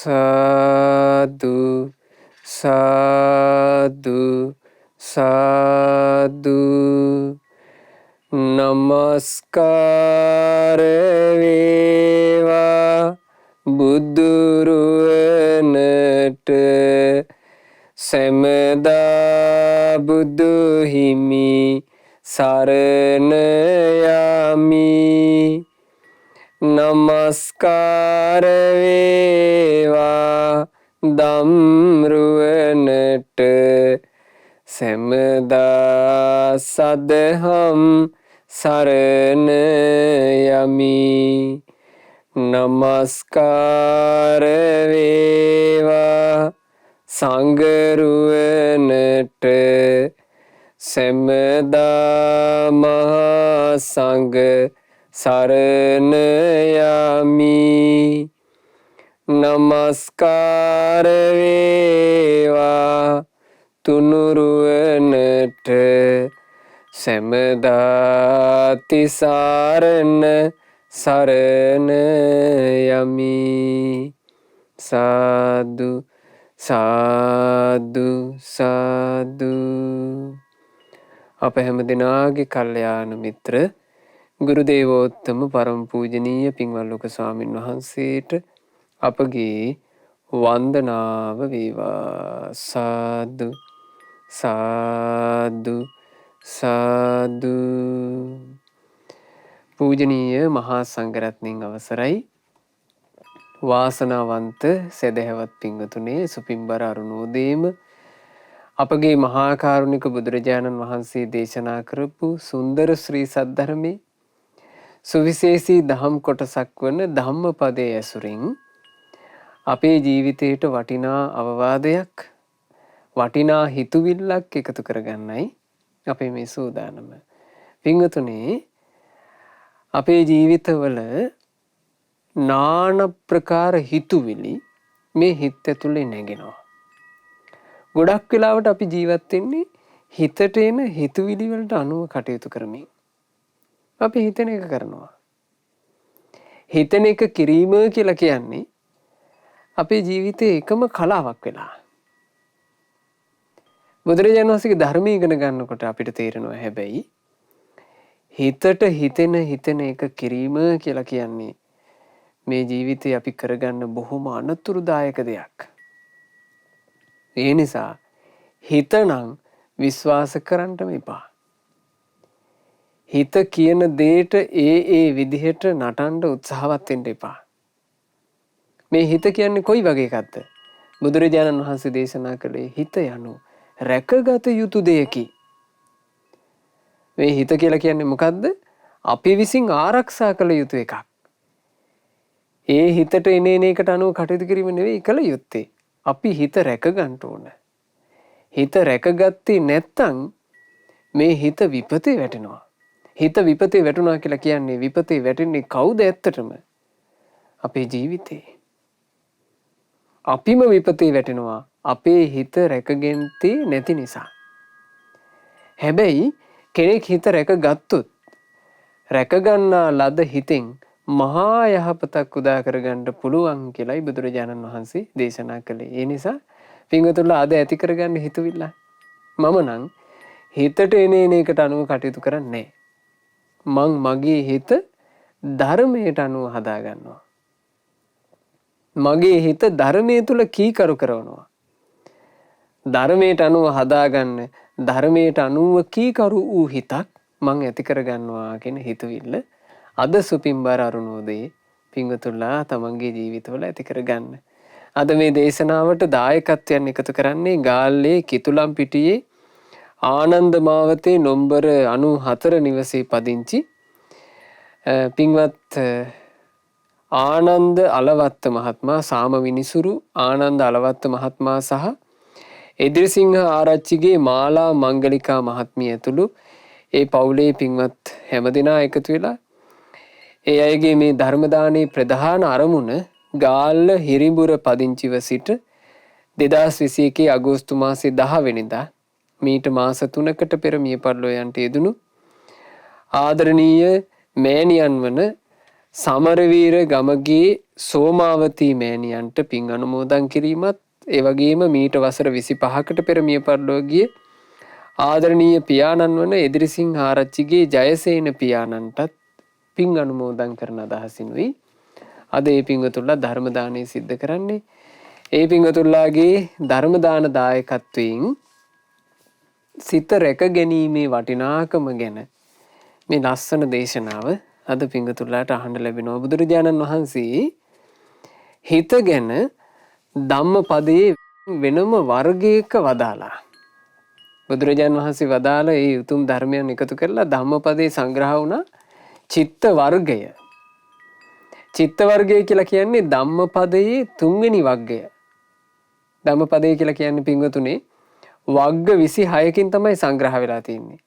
සාදු සාදු සාදු නමස්කාර වේවා බුදුරුවනට සැමදා බුදු හිමි සරණ යමි. නමස්කාර වේවා ධම්රුවනට සැමදා සදහම් සරණ යමි. නමස්කාර වේවා සංඝරුවනට සැමදා මහා සංඝ සරණ යමි. නමස්කාර වේවා තුනුරුවනට සැමදා තිසරණ සරණ යමි. සාදු සාදු සාදු. අප හැම දෙනාගේ කල්යාණ මිත්‍ර ගුරු දේවෝත්තම පරම පූජනීය පින්වත් ලොකු ස්වාමින් වහන්සේට අපගේ වන්දනාව වේවා. සාදු සාදු සාදු. පූජනීය මහා සංඝරත්නයන් අවසරයි. වාසනාවන්ත සදහැවත් පින්වතුනේ, සුපින්බර අරුණෝදේම අපගේ මහා කාරුණික බුදුරජාණන් වහන්සේ දේශනා කරපු සුන්දර ශ්‍රී සද්ධර්මයේ සුවිශේෂී දහම් කොටසක් වන ධම්මපදයේ ඇසුරින් අපේ ජීවිතයට වටිනා අවවාදයක්, වටිනා හිතුවිල්ලක් එකතු කරගන්නයි අපේ මේ සූදානම. පින්වතුනේ, අපේ ජීවිතවල නාන ප්‍රකාර හිතුවිලි මේ හිත ඇතුලේ නැගෙනවා. ගොඩක් වෙලාවට අපි ජීවත් වෙන්නේ හිතට එන හිතුවිලි වලට අනුව කටයුතු කරමින්. අපි හිතන එක කරනවා. හිතන එක කිරීම කියලා කියන්නේ අපේ ජීවිතයේ එකම කලාවක් වෙලා. බුදුරජාණන් වහන්සේගේ ධර්මය ඉගෙන ගන්නකොට අපිට තේරෙනවා හැබැයි හිතට හිතෙන එක කිරීම කියලා කියන්නේ මේ ජීවිතේ අපි කරගන්න බොහොම අනතුරුදායක දෙයක්. ඒ නිසා හිතනම් විශ්වාස කරන්නම එපා. හිත කියන දේට ඒ විදිහට නටන්න උත්සාහවත් වෙන්න එපා. මේ හිත කියන්නේ කොයි වගේ එකක්ද? බුදුරජාණන් වහන්සේ දේශනා කළේ හිත යනු රැකගත යුතු දෙයකි. මේ හිත කියලා කියන්නේ මොකද්ද? අපි විසින් ආරක්ෂා කළ යුතු එකක්. ඒ හිතට එන එකට අනුව කටයුතු කිරීම නෙවෙයි කළ යුත්තේ. අපි හිත රැක ගන්න ඕන. හිත රැකගත්තේ නැත්තම් මේ හිත විපතේ වැටෙනවා. හිත විපතේ වැටුණා කියලා කියන්නේ විපතේ වැටෙන්නේ කවුද ඇත්තටම? අපේ ජීවිතේ. අපිම විපතේ වැටෙනවා අපේ හිත රැකගෙන්ති නැති නිසා. හැබැයි කෙනෙක් හිත රැකගත්තොත් රැකගන්නා ලද හිතෙන් මහා යහපතක් උදා කරගන්න පුළුවන් කියලායි බුදුරජාණන් වහන්සේ දේශනා කළේ. ඒ නිසා පින්වතුන්ලා අද ඇති කරගන්න හිතුවිල්ල මම නම් හිතට එන එකට අනුව කටයුතු කරන්නේ නැහැ. මගේ හිත ධර්මයට අනුව හදා ගන්නවා. මගේ හිත ධර්මයේ තුල කීකරු කරනවා. ධර්මයට අනුව හදාගන්න, ධර්මයට අනුව කීකරු වූ හිතක් මං ඇති කරගන්නවා කියන හිතවිල්ල අද සුපින්බර අරුණෝදේ පින්වතුන්ලා තමන්ගේ ජීවිතවල ඇති කරගන්න. අද මේ දේශනාවට දායකත්වයන් එකතු කරන්නේ ගාල්ලේ කිතුලම්පිටියේ ආනන්ද මාවතේ නොම්බර 94 නිවසේ පදිංචි පින්වත් ආනන්ද අලවත්ත මහත්මයා, සාම විනිසුරු ආනන්ද අලවත්ත මහත්මයා සහ එදිරිසිංහ ආරච්චිගේ මාලා මංගලිකා මහත්මිය ඇතුළු ඒ පවුලේ පින්වත් හැමදෙනා එකතු වෙලා ඒ අයගේ මේ ධර්ම දානයේ ප්‍රධාන අරමුණ ගාල්ල හිරිඹුර පදිංචිව සිට 2021 අගෝස්තු මාසේ 10 වෙනිදා මීට මාස 3කට පෙර මිය පරලෝ යන්ට යෙදුණු ආදරණීය මෑණියන් වන සමරවීර ගමගේ සෝමාවතී මෑණියන්ට පින් අනුමෝදන් කිරීමත් ඒ වගේම මීට වසර 25කට පෙර මිය පරලොව ගිය ආදරණීය පියාණන් වන එදිරිසිංහ ආරච්චිගේ ජයසේන පියාණන්ටත් පින් අනුමෝදන් කරන අදහසිනුයි අද ඒ පින්වතුන්ලා ධර්ම දානය සිද්ධ කරන්නේ. ඒ පින්වතුන්ලාගේ ධර්ම දාන දායකත්වයෙන් සිත රැක ගැනීමේ වටිනාකම ගැන මේ ලස්සන දේශනාව අද පින්වතුන්ලාට අහන්න ලැබෙනවා. බුදුරජාණන් වහන්සේ හිත ගැන ධම්මපදයේ වෙනම වර්ගයක වදාලා. බුදුරජාණන් වහන්සේ වදාළ ඒ උතුම් ධර්මයන් එකතු කරලා ධම්මපදයේ සංග්‍රහ වුණා චිත්ත වර්ගය. චිත්ත වර්ගය කියලා කියන්නේ ධම්මපදයේ 3 වෙනි වර්ගය. ධම්මපදය කියලා කියන්නේ පින්වතුනේ වර්ග 26කින් තමයි සංග්‍රහ වෙලා තියෙන්නේ.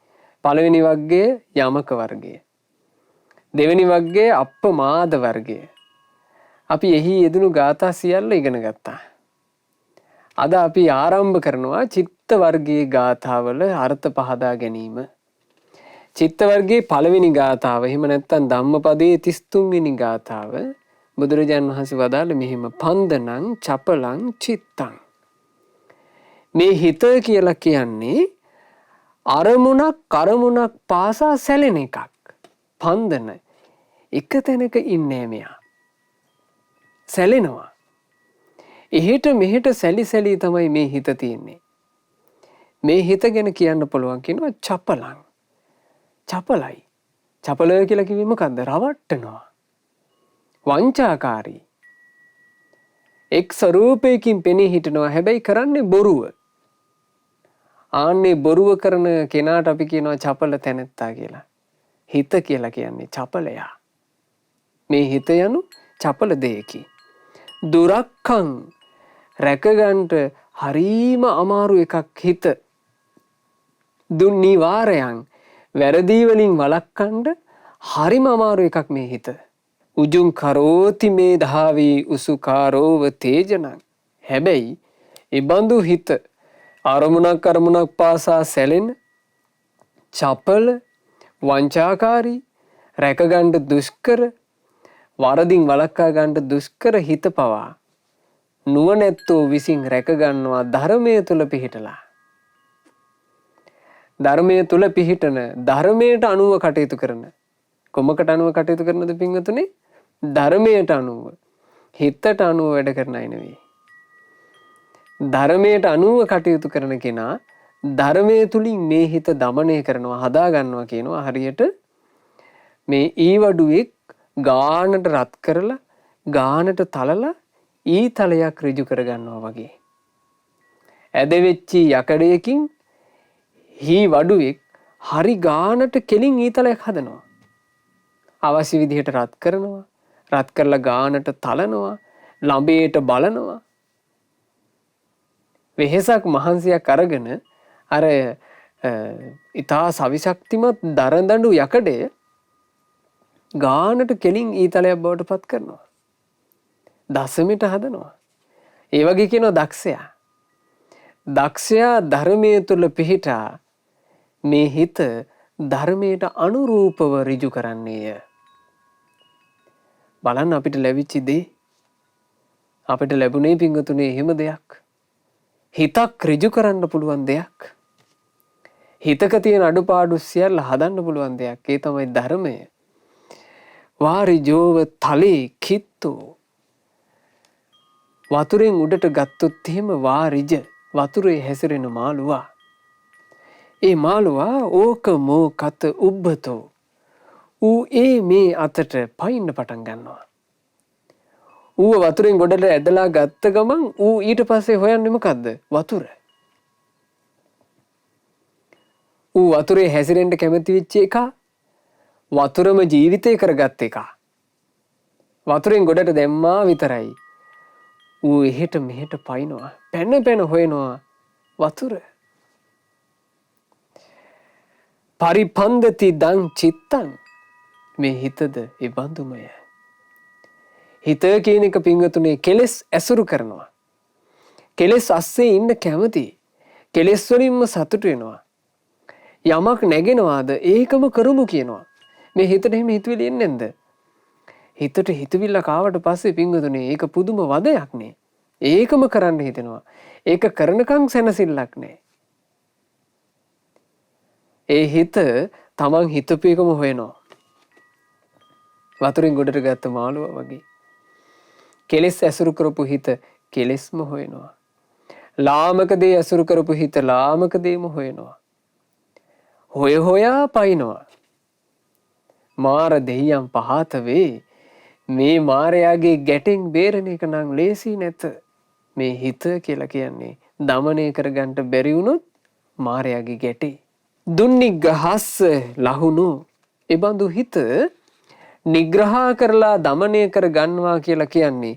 පළවෙනි වර්ගය යමක වර්ගය. දෙවෙනි වර්ගය අප්පමාද වර්ගය. අපි එහි යෙදුණු ගාථා සියල්ල ඉගෙන ගත්තා. අද අපි ආරම්භ කරනවා චිත්ත වර්ගයේ ගාථාවල අර්ථ පහදා ගැනීම. චිත්ත වර්ගයේ පළවෙනි ගාථාව එහෙම නැත්නම් ධම්මපදයේ 33 වෙනි ගාථාව බුදුරජාණන් වහන්සේ වදාළ මෙහිම පන්දනං චපලං චිත්තං. මේ හිත කියලා කියන්නේ අරමුණක් කරමුණක් පාසා සැලෙන එකක්. පන්දන එක තැනක ඉන්නේ මෙයා. සැලෙනවා. එහෙට මෙහෙට සැලි සැලී තමයි මේ හිත තියෙන්නේ. මේ හිත ගැන කියන්න පුළුවන් කියනවා චපලං. චපලයි. චපලය කියලා කිව්වෙ මොකද්ද? රවට්ටනවා. වංචාකාරී. එක් ස්වරූපයකින් පෙනී හිටනවා. හැබැයි කරන්නේ බොරුව. ආන්නේ බොරුව කරන කෙනාට අපි කියනවා චපල තැනැත්තා කියලා. හිත කියලා කියන්නේ චපලයා. මේ හිත යනු චපල දෙයකි. දුරක්ඛං රැකගන්ට හරීම අමාරු එකක් හිත. දුන්නිවාරයන් වැරදි වලින් වළක්වන්න හරිම අමාරු එකක් මේ හිත. උජුං කරෝති මේ ධාවී උසුකාරෝව තේජනං. හැබැයි ඒ බඳු හිත අරමුණක් පාසා සැලෙන චපල වංචාකාරී රැකගන්න දුෂ්කර වරදින් වළක්වා ගන්න දුෂ්කර හිත පවා නුවණැත්තෝ විසින් රැකගන්නවා ධර්මයේ තුල පිහිටලා. ධර්මයේ තුල පිහිටන ධර්මයට අනුව කටයුතු කරන කොමකට අනුව කටයුතු කරනද පින්වතුනි? ධර්මයට අනුව හිතට අනුව වැඩ කරන අය නෙවෙයි. ධර්මයට අනුව කටයුතු කරන කෙනා ධර්මයේ තුලින් මේ හිත দমনය කරනවා හදා ගන්නවා කියනවා. හරියට මේ ඊවඩුවෙක් ගානට රත් කරලා ගානට තලලා ඊ තලයක් ඍජු කර ගන්නවා වගේ. ඇදවෙච්චි යකඩයකින් හී වඩුවෙක් හරි ගානට කෙලින් ඊ තලයක් හදනවා. අවශ්‍ය විදිහට රත් කරනවා. රත් කරලා ගානට තලනවා. ළඹේට බලනවා. වෙහෙසක් මහන්සියක් අරගෙන අර ඊතා සවිශක්තිමත් දරදඬු යකඩය ගානට කෙලින් ඊතලයක් බවට පත් කරනවා. දසමිට හදනවා. ඒ වගේ කියනවා දක්ෂයා. දක්ෂයා ධර්මයේ තුල පිහිටා මේ හිත ධර්මයට අනුරූපව ඍජු කරන්නේය. බලන්න අපිට ලැබිච්ච දේ අපිට ලැබුණේ පින්වතුනේ එහෙම දෙයක්. හිතක් ඍජු කරන්න පුළුවන් දෙයක්. හිතක තියෙන අඩුපාඩු සියල්ල හදන්න පුළුවන් දෙයක්. ඒ තමයි ධර්මය. වාරිජෝව තලේ කිත්තු. වතුරෙන් උඩට ගත්තොත් එහෙම වාරිජ වතුරේ හැසිරෙන මාළුවා. ඒ මාළුවා ඕක මෝ කත උබ්බතෝ. ඌ මේ අතට පයින්න පටන් ගන්නවා. ඌව වතුරෙන් ගොඩට ඇදලා ගත්ත ගමන් ඌ ඊට පස්සේ හොයන්නේ මොකද්ද? වතුර. ඌ වතුරේ හැසිරෙන්න කැමති වෙච්ච එක වතුරම ජීවිතේ කරගත් එක. වතුරෙන් ගොඩට දැම්මා විතරයි. ඌ එහෙට මෙහෙට පයින්නවා. පැන හොයනවා වතුර. පරිපන්දති දං චිත්තං. මේ හිතද ඒ බඳුමය. හිත කියන එක පින්වතුනේ කෙලෙස් ඇසුරු කරනවා. කෙලෙස් අස්සේ ඉන්න කැමති. කෙලෙස් වලින්ම සතුට වෙනවා. යමක් නැගෙනවාද ඒකම කරමු කියනවා. මේ හිතට එහෙම හිතවිලි එන්නේ නැන්ද? හිතට හිතවිල්ල කාවට පස්සේ පිංගුතුනේ ඒක පුදුම වදයක් නේ. ඒකම කරන්න හිතෙනවා. ඒක කරනකම් සැනසෙල්ලක් නෑ. ඒ හිත තමන් හිතපු එකම හොයනවා. වතුරින් ගොඩට ගත්ත මාළුවා වගේ. කෙලෙස් ඇසුරු කරපු හිත කෙලෙස්ම හොයනවා. ලාමක දේ ඇසුරු කරපු හිත ලාමක දේම හොයනවා. හොය හොයා පයින්නවා. මාර දෙයියන් පහත වේ. මේ මාරයාගේ ගැටෙන් බේරෙන එක නම් ලේසි නැත. මේ හිත කියලා කියන්නේ දමනය කරගන්න බැරි වුණොත් මාරයාගේ ගැටේ. දුන්නිග්‍රහස්ස ලහුණු එබඳු හිත නිග්‍රහ කරලා දමනය කර ගන්නවා කියලා කියන්නේ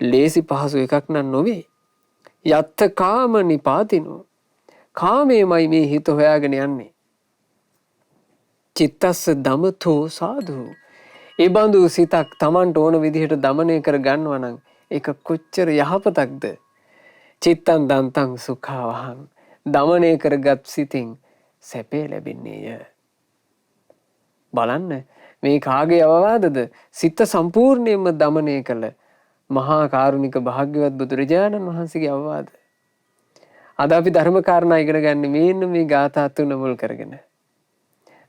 ලේසි පහසු එකක් නම් නොවේ. යත්ත කාම නිපාතිනෝ. කාමයමයි මේ හිත හොයාගෙන යන්නේ. චිත්තස්ස දමතෝ සාධු. ඒ බඳු සිතක් Tamanට ඕන විදිහට දමනය කර ගන්නවා නම් ඒක කොච්චර යහපතක්ද. චිත්තං දන්තං සුඛාවහං. දමනය කරගත් සිතින් සැපේ ලැබෙන්නේය. බලන්න මේ කාගේ අවවාදද? සිත සම්පූර්ණයෙන්ම දමනය කළ මහා කාරුණික භාග්‍යවත් බුදුරජාණන් වහන්සේගේ අවවාද. අද අපි ධර්ම කාරණා ඉගෙන ගන්න මේන්න මේ ගාථා තුන මුල් කරගෙන.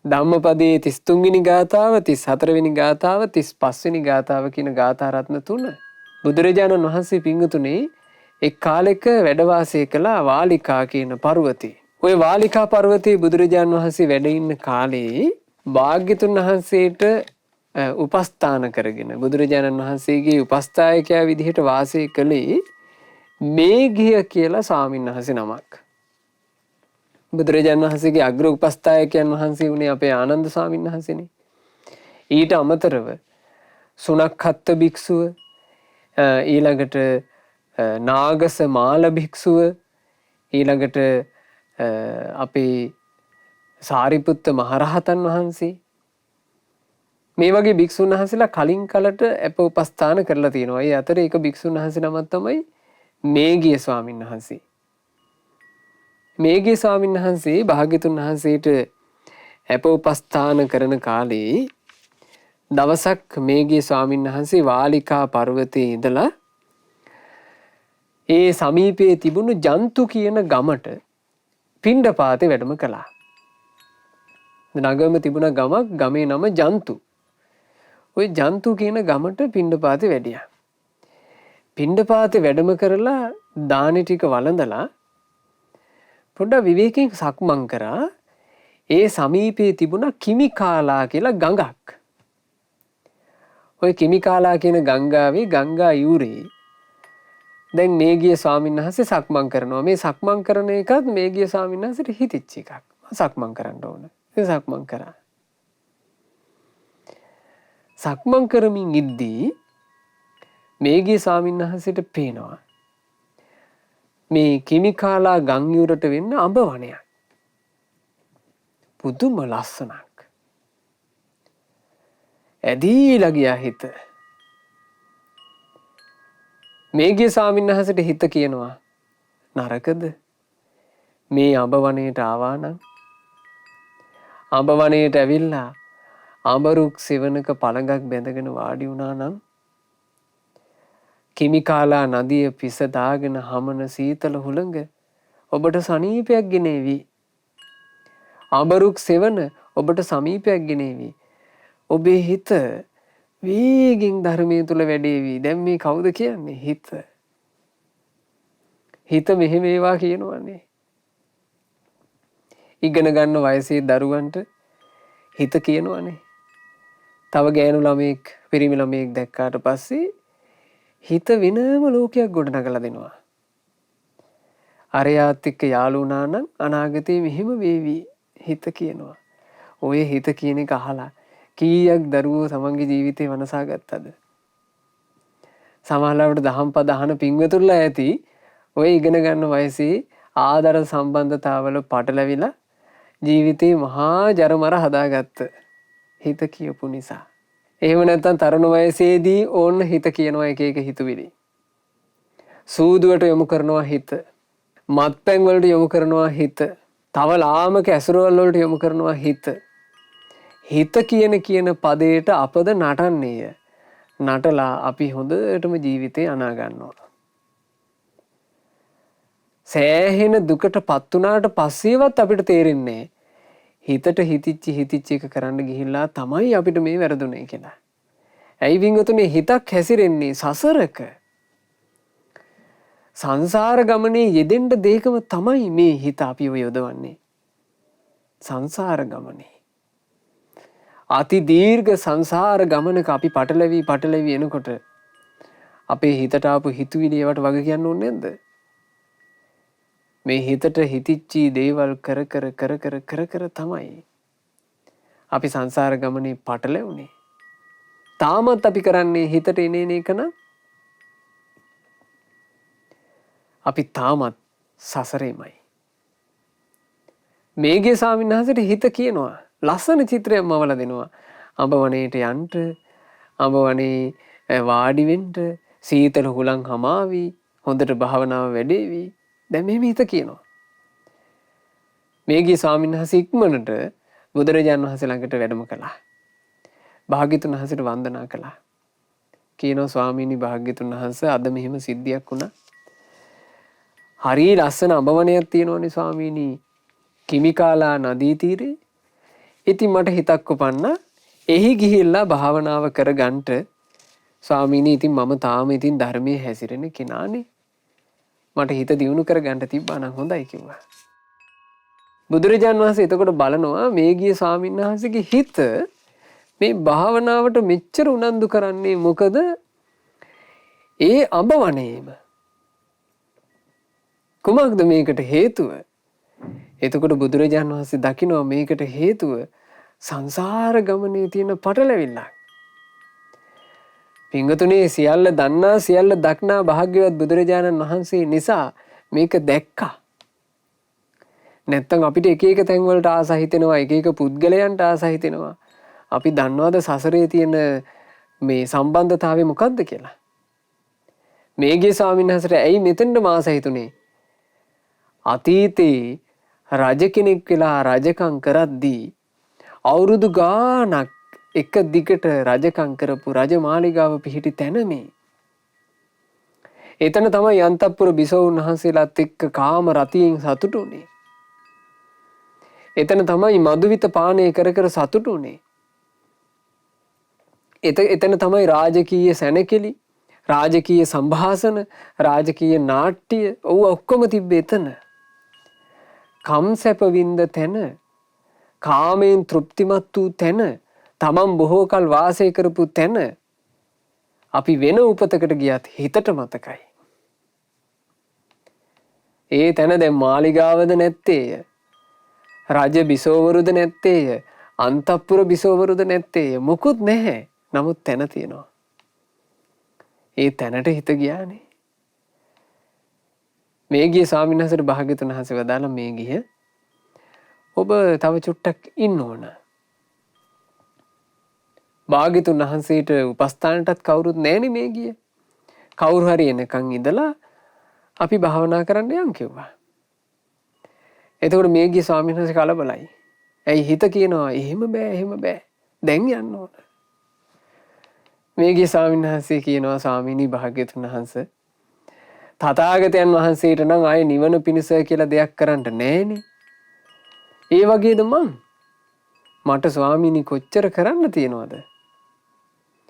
ධම්මපදයේ 33 වෙනි ගාථාව, 34 වෙනි ගාථාව, 35 වෙනි ගාථාව කියන ගාථා රත්න තුන. බුදුරජාණන් වහන්සේ පිංගුතුනේ එක් කාලෙක වැඩ වාසය කළ වාලිකා කියන පර්වතේ. ওই වාලිකා පර්වතයේ බුදුරජාණන් වහන්සේ වැඩ ඉන්න කාලේ භාග්‍යතුන් වහන්සේට උපස්ථාන කරගෙන බුදුරජාණන් වහන්සේගේ උපස්ථායකයා විදිහට වාසය කළේ මේඝිය කියලා ස්වාමීන් වහන්සේ නමක්. බුදුරජාණන් වහන්සේගේ අග්‍ර උපස්ථායකයන් වහන්සේ වුණේ අපේ ආනන්ද ස්වාමීන් වහන්සේනේ. ඊට අමතරව සුනක්ඛත්ත භික්ෂුව, ඊළඟට නාගස මාල භික්ෂුව, ඊළඟට අපේ සාරිපුත්ත මහරහතන් වහන්සේ, මේ වගේ භික්ෂුන් වහන්සේලා කලින් කලට අප උපස්ථාන කරලා තියෙනවා. ඒ අතර එක භික්ෂුන් වහන්සේ නමක් තමයි මේඝිය ස්වාමීන් වහන්සේ. මේඝිය ස්වාමීන් වහන්සේ භාග්‍යතුන් වහන්සේට අප උපස්ථාන කරන කාලේ දවසක් මේඝිය ස්වාමීන් වහන්සේ වාලිකා පර්වතයේ ඉඳලා ඒ සමීපයේ තිබුණු ජන්තු කියන ගමට පිණ්ඩපාතේ වැඩම කළා. නගම තිබුණ ගමක්, ගමේ නම ජන්තු. ওই ජන්තු කියන ගමට පිණ්ඩපාතේ වැඩියා. පිණ්ඩපාතේ වැඩම කරලා දානි ටික වළඳලා පොඩ්ඩක් විවේකයෙන් සක්මන් කරා. ඒ සමීපයේ තිබුණ කිමිකාලා කියලා ගඟක්. ওই කිමිකාලා කියන ගංගාවේ ගංගා යූරේ දැන් මේඝිය ස්වාමීන් වහන්සේ සක්මන් කරනවා. මේ සක්මන් කරන එකත් මේඝිය ස්වාමීන් වහන්සේට හිතිච්ච එකක්. සක්මන් කරන්න ඕන. ඒ සක්මන් කරා. සක්මන් කරමින් ඉද්දී මේඝිය ස්වාමීන් වහන්සේට පේනවා මේ කිමිකාලා ගම් යුරට වෙන්න අඹ වනයක්. පුදුම ලස්සනක්. ඇදීලා ගියා හිත. මේඝිය ස්වාමීන් වහන්සේට හිත කියනවා නරකද මේ අඹ වනයේට ආවා නම් අඹ වනයේට ඇවිල්ලා අඹරුක් සෙවණක පළඟක් බැඳගෙන වාඩි වුණා නම් කිමිකාලා නදිය පිස දාගෙන හමන සීතල හුළඟ ඔබට සමීපයක් ගෙනේවි. අඹරුක් සෙවණ ඔබට සමීපයක් ගෙනේවි. ඔබේ හිත වේගින් ධර්මයේ තුල වැඩේවි. දැන් මේ කවුද කියන්නේ? හිත. හිත මෙහෙම ඒවා කියනවනේ. ඉගෙන ගන්න වයසේ දරුවන්ට හිත කියනවනේ. තව ගෑනු ළමෙක්, පිරිමි ළමෙක් දැක්කාට පස්සේ හිත වෙනම ලෝකයක් ගොඩනගලා දෙනවා. අරයාත් එක්ක යාළු වුණා නම් අනාගතේ මෙහෙම වේවි හිත කියනවා. ඔය හිත කියන එක අහලා කීයක් දරුවෝ තමන්ගේ ජීවිතේ වනසා ගත්තද? සමහරවිට දහම් පද අහන පින්වතුන්ලා ඇති ඔය ඉගෙන ගන්න වයසේ ආදර සම්බන්ධතාවල පටලැවිලා ජීවිතේ මහා ජරමර හදාගත්ත හිත කියපු නිසා. එහෙම නැත්නම් තරුණ වයසේදී ඕන්න හිත කියනවා එක එක හිතුවිලි. සූදුවට යොමු කරනවා හිත. මත්පැන් වලට යොමු කරනවා හිත. තව ලාමක ඇසුරවල වලට යොමු කරනවා හිත. හිත කියන පදයට අපද නටන්නේය. නටලා අපි හොඳටම ජීවිතේ අනා ගන්නවා. සෑහෙන දුකට පත් වුණාට පස්සේවත් අපිට තේරෙන්නේ හිතට හිතිච්ච එක කරන්න ගිහිල්ලා තමයි අපිට මේ වැරදුනේ කියලා. ඇයි වින්වතුනේ හිතක් හැසිරෙන්නේ සසරක. සංසාර ගමනේ යෙදෙන්න දෙයකම තමයි මේ හිත අපිව යොදවන්නේ. සංසාර ගමනේ. අති දීර්ඝ සංසාර ගමනක අපි පටලැවි එනකොට අපේ හිතට ආපු හිතුවිලි ඒවට වග කියන්න ඕනේ නැද්ද? මේ හිතට හිතිච්චි දේවල් කර තමයි අපි සංසාර ගමනේ පටලැවුනේ. තාමත් අපි කරන්නේ හිතට එන එක නම් අපි තාමත් සසරේමයි. මේගේ ස්වාමීන් වහන්සේට හිත කියනවා ලස්සන චිත්‍රයක් මවලා දෙනවා. අඹ වනයේට යන්න, අඹ වනේ වාඩි වෙන්න, සීතල හුලං හමාවි, හොඳට භාවනාව වැඩේවි. දැන් මෙහෙම හිත කියනවා. මේගේ ස්වාමීන් වහන්සේ ඉක්මනට බුදුරජාණන් වහන්සේ ළඟට වැඩම කළා. භාග්‍යතුන් වහන්සේට වන්දනා කළා. කියනවා ස්වාමීනි භාග්‍යතුන් වහන්සේ අද මෙහෙම සිද්ධියක් වුණා. හරි ලස්සන අඹ වනයක් තියෙනවනේ ස්වාමීනි. කිමිකාලා නදී තීරේ. ඉතින් මට හිතක් උපන්නා එහි ගිහිල්ලා භාවනාව කරගන්නට ස්වාමීනි ඉතින් මම තාම ඉතින් ධර්මයේ හැසිරෙන කෙනානේ. මට හිත දියුණු කරගන්න තිබ්බා නම් හොඳයි කිව්වා. බුදුරජාන් වහන්සේ එතකොට බලනවා මේ ගිය ස්වාමීන් වහන්සේගේ හිත මේ භාවනාවට මෙච්චර උනන්දු කරන්නේ මොකද? ඒ අඹ වනයේම. කුමක්ද මේකට හේතුව? එතකොට බුදුරජාන් වහන්සේ දකිනවා මේකට හේතුව සංසාර ගමනේ තියෙන පටලැවිල්ලක්. පින්වතුනි සියල්ල දන්නා සියල්ල දක්නා භාග්‍යවත් බුදුරජාණන් වහන්සේ නිසා මේක දැක්කා. නැත්තම් අපිට එක එක තැන් වලට ආස හිතෙනවා, එක එක පුද්ගලයන්ට ආස හිතෙනවා. අපි දන්නවද සසරේ තියෙන මේ සම්බන්ධතාවය මොකක්ද කියලා? මේගේ ස්වාමීන් වහන්සේට ඇයි මෙතෙන්ද මාස හිතුනේ? අතීතේ රජ කෙනෙක් වෙලා රජකම් කරද්දී අවුරුදු ගාණක් එක දිගට රජකම් කරපු රජමාලිගාව පිහිටි තැන මේ. එතන තමයි අන්තපුර බිසවුන් වහන්සේලාත් එක්ක කාම රතියෙන් සතුටු උනේ. එතන තමයි මදුවිත පානය කර සතුටු උනේ. එතන තමයි රාජකීය සැනකෙලි, රාජකීය සංഭാෂණ, රාජකීය නාට්‍ය ඔක්කොම තිබ්බේ එතන. කම්සැප වින්ද තැන, කාමයෙන් තෘප්තිමත් වූ තැන, තමන් බොහෝ කල් වාසය කරපු තැන අපි වෙන උපතකට ගියත් හිතට මතකයි. ඒ තැන දැන් මාලිගාවද නැත්තේය. රජ බිසෝවරුද නැත්තේය. අන්තපුර බිසෝවරුද නැත්තේය. මුකුත් නැහැ. නමුත් තැන තියෙනවා. ඒ තැනට හිත ගියානේ. මේ ගිය ස්වාමීන් වහන්සේට භාග්‍යතුන් වහන්සේ වදාළා මේ ගිය ඔබ තව චුට්ටක් ඉන්න ඕන. භාග්‍යතුන් වහන්සේට උපස්ථානටත් කවුරුත් නැණි මේ ගිය. කවුරු හරි එනකන් ඉඳලා අපි භාවනා කරන්න යන් කිව්වා. එතකොට මේ ගිය ස්වාමීන් වහන්සේ කලබලයි. ඇයි හිත කියනවා එහෙම බෑ. දැන් යන්න ඕන. මේ ගිය ස්වාමීන් වහන්සේ කියනවා ස්වාමීනි භාග්‍යතුන් වහන්සේ තථාගතයන් වහන්සේට නම් ආයේ නිවන පිණිස කියලා දෙයක් කරන්න නැහැනේ. ඒ වගේද මට ස්වාමීනි කොච්චර කරන්න තියනවද?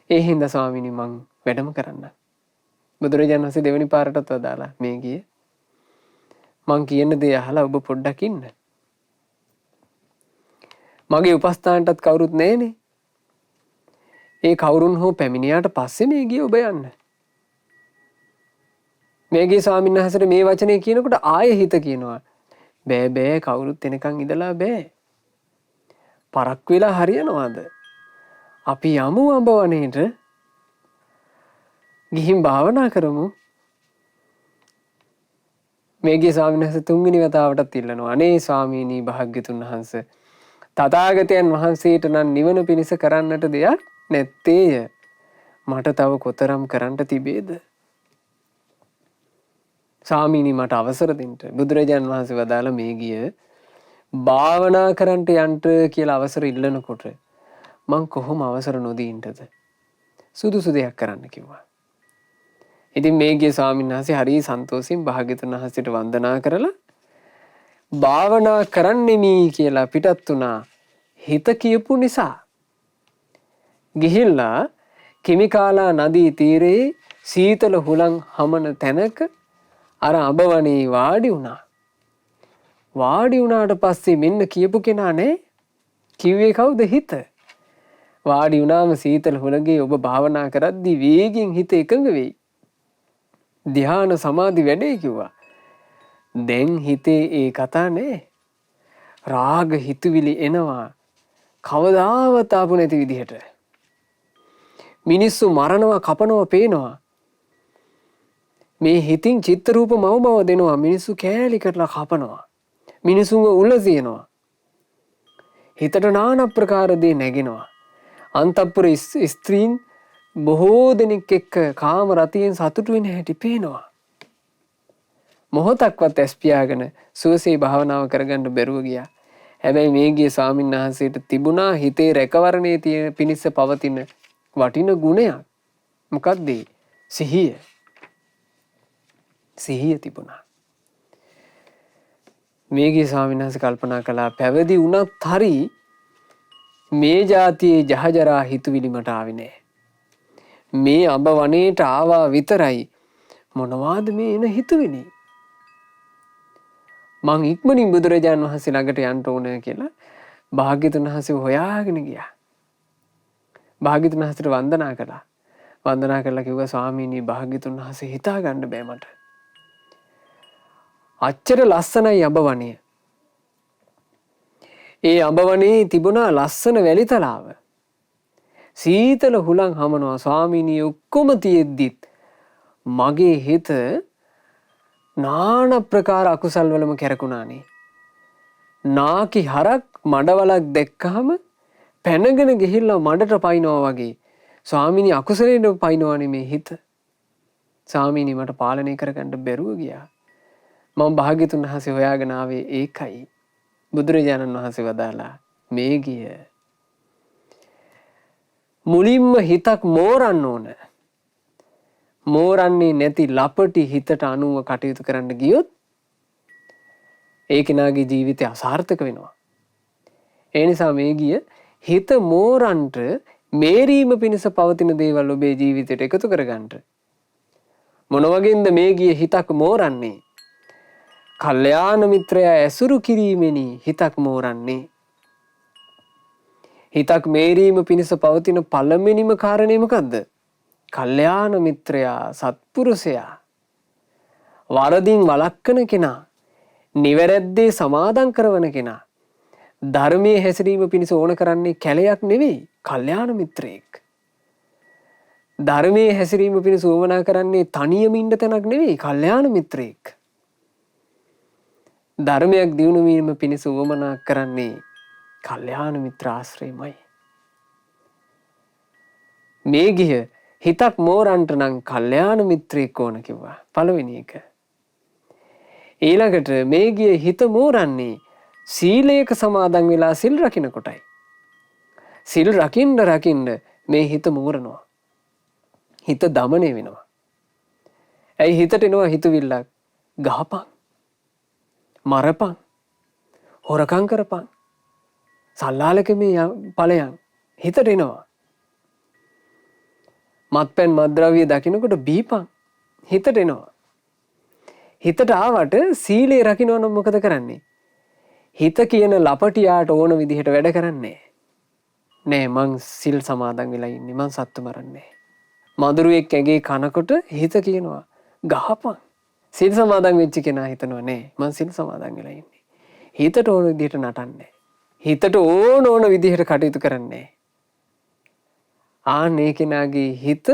ඒ හින්දා ස්වාමීනි මං වැඩම කරන්න. බුදුරජාණන් වහන්සේ දෙවෙනි පාරටත් වදාලා මේ ගියේ මං කියන දේ අහලා ඔබ පොඩ්ඩක් ඉන්න. මගේ උපස්ථානටත් කවුරුත් නැහැනේ. ඒ කවුරුන් හෝ පැමිණියාට පස්සේ මේ ගියේ ඔබ යන්න. මේගේ ස්වාමීන් වහන්සේට මේ වචනේ කියනකොට ආයෙ හිත කියනවා බෑ කවුරුත් එනකන් ඉඳලා බෑ. පරක් වෙලා හරියනවාද? අපි යමු අඹ වනේට ගිහින් භාවනා කරමු. මේගේ ස්වාමීන් වහන්සේ තුන්වෙනි වතාවටත් ඉල්ලනවා අනේ ස්වාමීනි භාග්‍යතුන් වහන්සේ තථාගතයන් වහන්සේට නම් නිවන පිණිස කරන්නට දෙයක් නැත්තේය. මට තව කොතරම් කරන්න තිබේද? ස්වාමීනි මට අවසර දෙන්න. බුදුරජාන් වහන්සේ වදාළ මේ ගිය භාවනා කරන්නට යන්න කියලා අවසර ඉල්ලනකොට මං කොහොම අවසර නොදී ඉන්නද? සුදුසු දෙයක් කරන්න කිව්වා. ඉතින් මේ ගිය ස්වාමීන් වහන්සේ හරි සන්තෝෂයෙන් භාග්‍යතුන් වහන්සේට වන්දනා කරලා භාවනා කරන්නෙමි කියලා පිටත් වුණා. හිත කියපු නිසා ගිහිල්ලා කිමිකාලා නදී තීරයේ සීතල හුලං හමන තැනක අර අඹවනේ වාඩි වුණා. වාඩි වුණාට පස්සේ මෙන්න කියපු කෙනා නේ කිව්වේ කවුද? හිත. වාඩි වුණාම සීතල හුලඟේ ඔබ භාවනා කරද්දී වේගින් හිත එකඟ වෙයි. ධ්‍යාන සමාධි වැඩේ කිව්වා. දැන් හිතේ ඒ කතා නෑ. රාග හිතුවිලි එනවා. කවදාවත් ආපු නැති විදිහට. මිනිස්සු මරනවා, කපනවා, පේනවා. මේ හිතින් චිත්ත රූප මවමව දෙනවා. මිනිස්සු කෑලි කරලා කපනවා. මිනිසුන්ව උලසියනවා. හිතට নানা ප්‍රකාර දේ නැගෙනවා. අන්තපුර ස්ත්‍රීන් බොහෝ දෙනෙක් එක්ක කාම රතියෙන් සතුටු වෙන හැටි පේනවා. මොහොතක්වත් ඇස් පියාගෙන සුවසේ භාවනාව කරගන්න බැරුව ගියා. හැබැයි මේ ගිය ස්වාමීන් වහන්සේට තිබුණා හිතේ රැකවරණයේ තියෙන පිනිස්ස පවතින වටින ගුණයක්. මොකක්ද? සිහිය. සිහිය තිබුණා. මේ ගිය ස්වාමීන් වහන්සේ කල්පනා කළා පැවිදි වුණත් හරි මේ જાතියේ ජහජරා හිතුවිලි මට ආවේ නෑ. මේ අඹ වනයේට ආවා විතරයි. මොනවාද මේ එන හිතුවිලි? මං ඉක්මනින් බුදුරජාණන් වහන්සේ ළඟට යන්න ඕන කියලා භාග්‍යතුන් වහන්සේ හොයාගෙන ගියා. භාග්‍යතුන් වහන්සේට වන්දනා කළා. වන්දනා කරලා කිව්වා ස්වාමීනි භාග්‍යතුන් වහන්සේ හිතා ගන්න බෑ මට. අච්චර ලස්සනයි අඹ වනය. ඒ අඹ වනයේ තිබුණා ලස්සන වැලිතලාව. සීතල හුලං හමනවා ස්වාමීනි ඔක්කොම තියෙද්දිත් මගේ හිත නාන ප්‍රකාර අකුසල් වලම කැරකුණානේ. නාකි හරක් මඩවලක් දැක්කහම පැනගෙන ගිහිල්ලා මඩට පයින්නවා වගේ ස්වාමීනි අකුසලෙට පයින්නවනේ මේ හිත. ස්වාමීනි මට පාලනය කරගන්න බැරුව ගියා. මම භාග්‍යතුන් වහන්සේ හොයාගෙන ආවේ ඒකයි. බුදුරජාණන් වහන්සේ වදාලා මේ ගිය මුලින්ම හිතක් මෝරන්න ඕන. මෝරන්නේ නැති ලපටි හිතට අනුව කටයුතු කරන්න ගියොත් ඒ කෙනාගේ ජීවිතය අසාර්ථක වෙනවා. ඒ නිසා මේ ගිය හිත මෝරන්ට මේරීම පිණිස පවතින දේවල් ඔබේ ජීවිතයට එකතු කරගන්න. මොන වගේන්ද මේ ගිය හිතක් මෝරන්නේ? කල්යාණ මිත්‍රයා ඇසුරු කිරීමෙනි හිතක් මෝරන්නේ. හිතක් මේරීම පිණිස පවතින පළවෙනිම කාරණේ මොකද්ද? කල්යාණ මිත්‍රයා, සත්පුරුෂයා. වරදින් වළක්වන කෙනා, නිවැරද්දේ සමාදන් කරවන කෙනා. ධර්මයේ හැසිරීම පිණිස ඕන කරන්නේ කැලයක් නෙවෙයි, කල්යාණ මිත්‍රයෙක්. ධර්මයේ හැසිරීම පිණිස ඕවනා කරන්නේ තනියම ඉන්න තැනක් නෙවෙයි, කල්යාණ මිත්‍රයෙක්. ධර්මයක් දියුණු වීම පිණිස උවමනා කරන්නේ කල්යාණ මිත්‍ර ආශ්‍රයමයි. මේ ගිය හිතක් මෝරන්ට නම් කල්යාණ මිත්‍රයෙක් ඕන කිව්වා. පළවෙනි එක. ඊළඟට මේ ගිය හිත මෝරන්නේ සීලයක සමාදන් වෙලා සිල් රකින්න කොටයි. සිල් රකින්න මේ හිත මෝරනවා. හිත දමණය වෙනවා. ඇයි හිතට එනවා හිතවිල්ලක්? ගහපන්, මරපන්, හොරකම් කරපන්, සල්ලාලකමේ ඵලයන් හිතට එනවා. මත්පැන් මත්ද්‍රව්‍ය දකින්නකොට බීපන් හිතට එනවා. හිතට ආවට සීලේ රකින්න නම් මොකද කරන්නේ? හිත කියන ලපටියාට ඕන විදිහට වැඩ කරන්නේ නෑ. මං සිල් සමාදන් වෙලා ඉන්නේ, මං සත්තු මරන්නේ. මදුරුවෙක් ඇගේ කනකොට හිත කියනවා ගහපන්. සිල් සමාදන් වෙච්ච කෙනා හිතනවා නෑ මං සිල් සමාදන් වෙලා ඉන්නේ. හිතට ඕන විදිහට නටන්නේ. හිතට ඕන විදිහට කටයුතු කරන්නේ. ආනේ කෙනාගේ හිත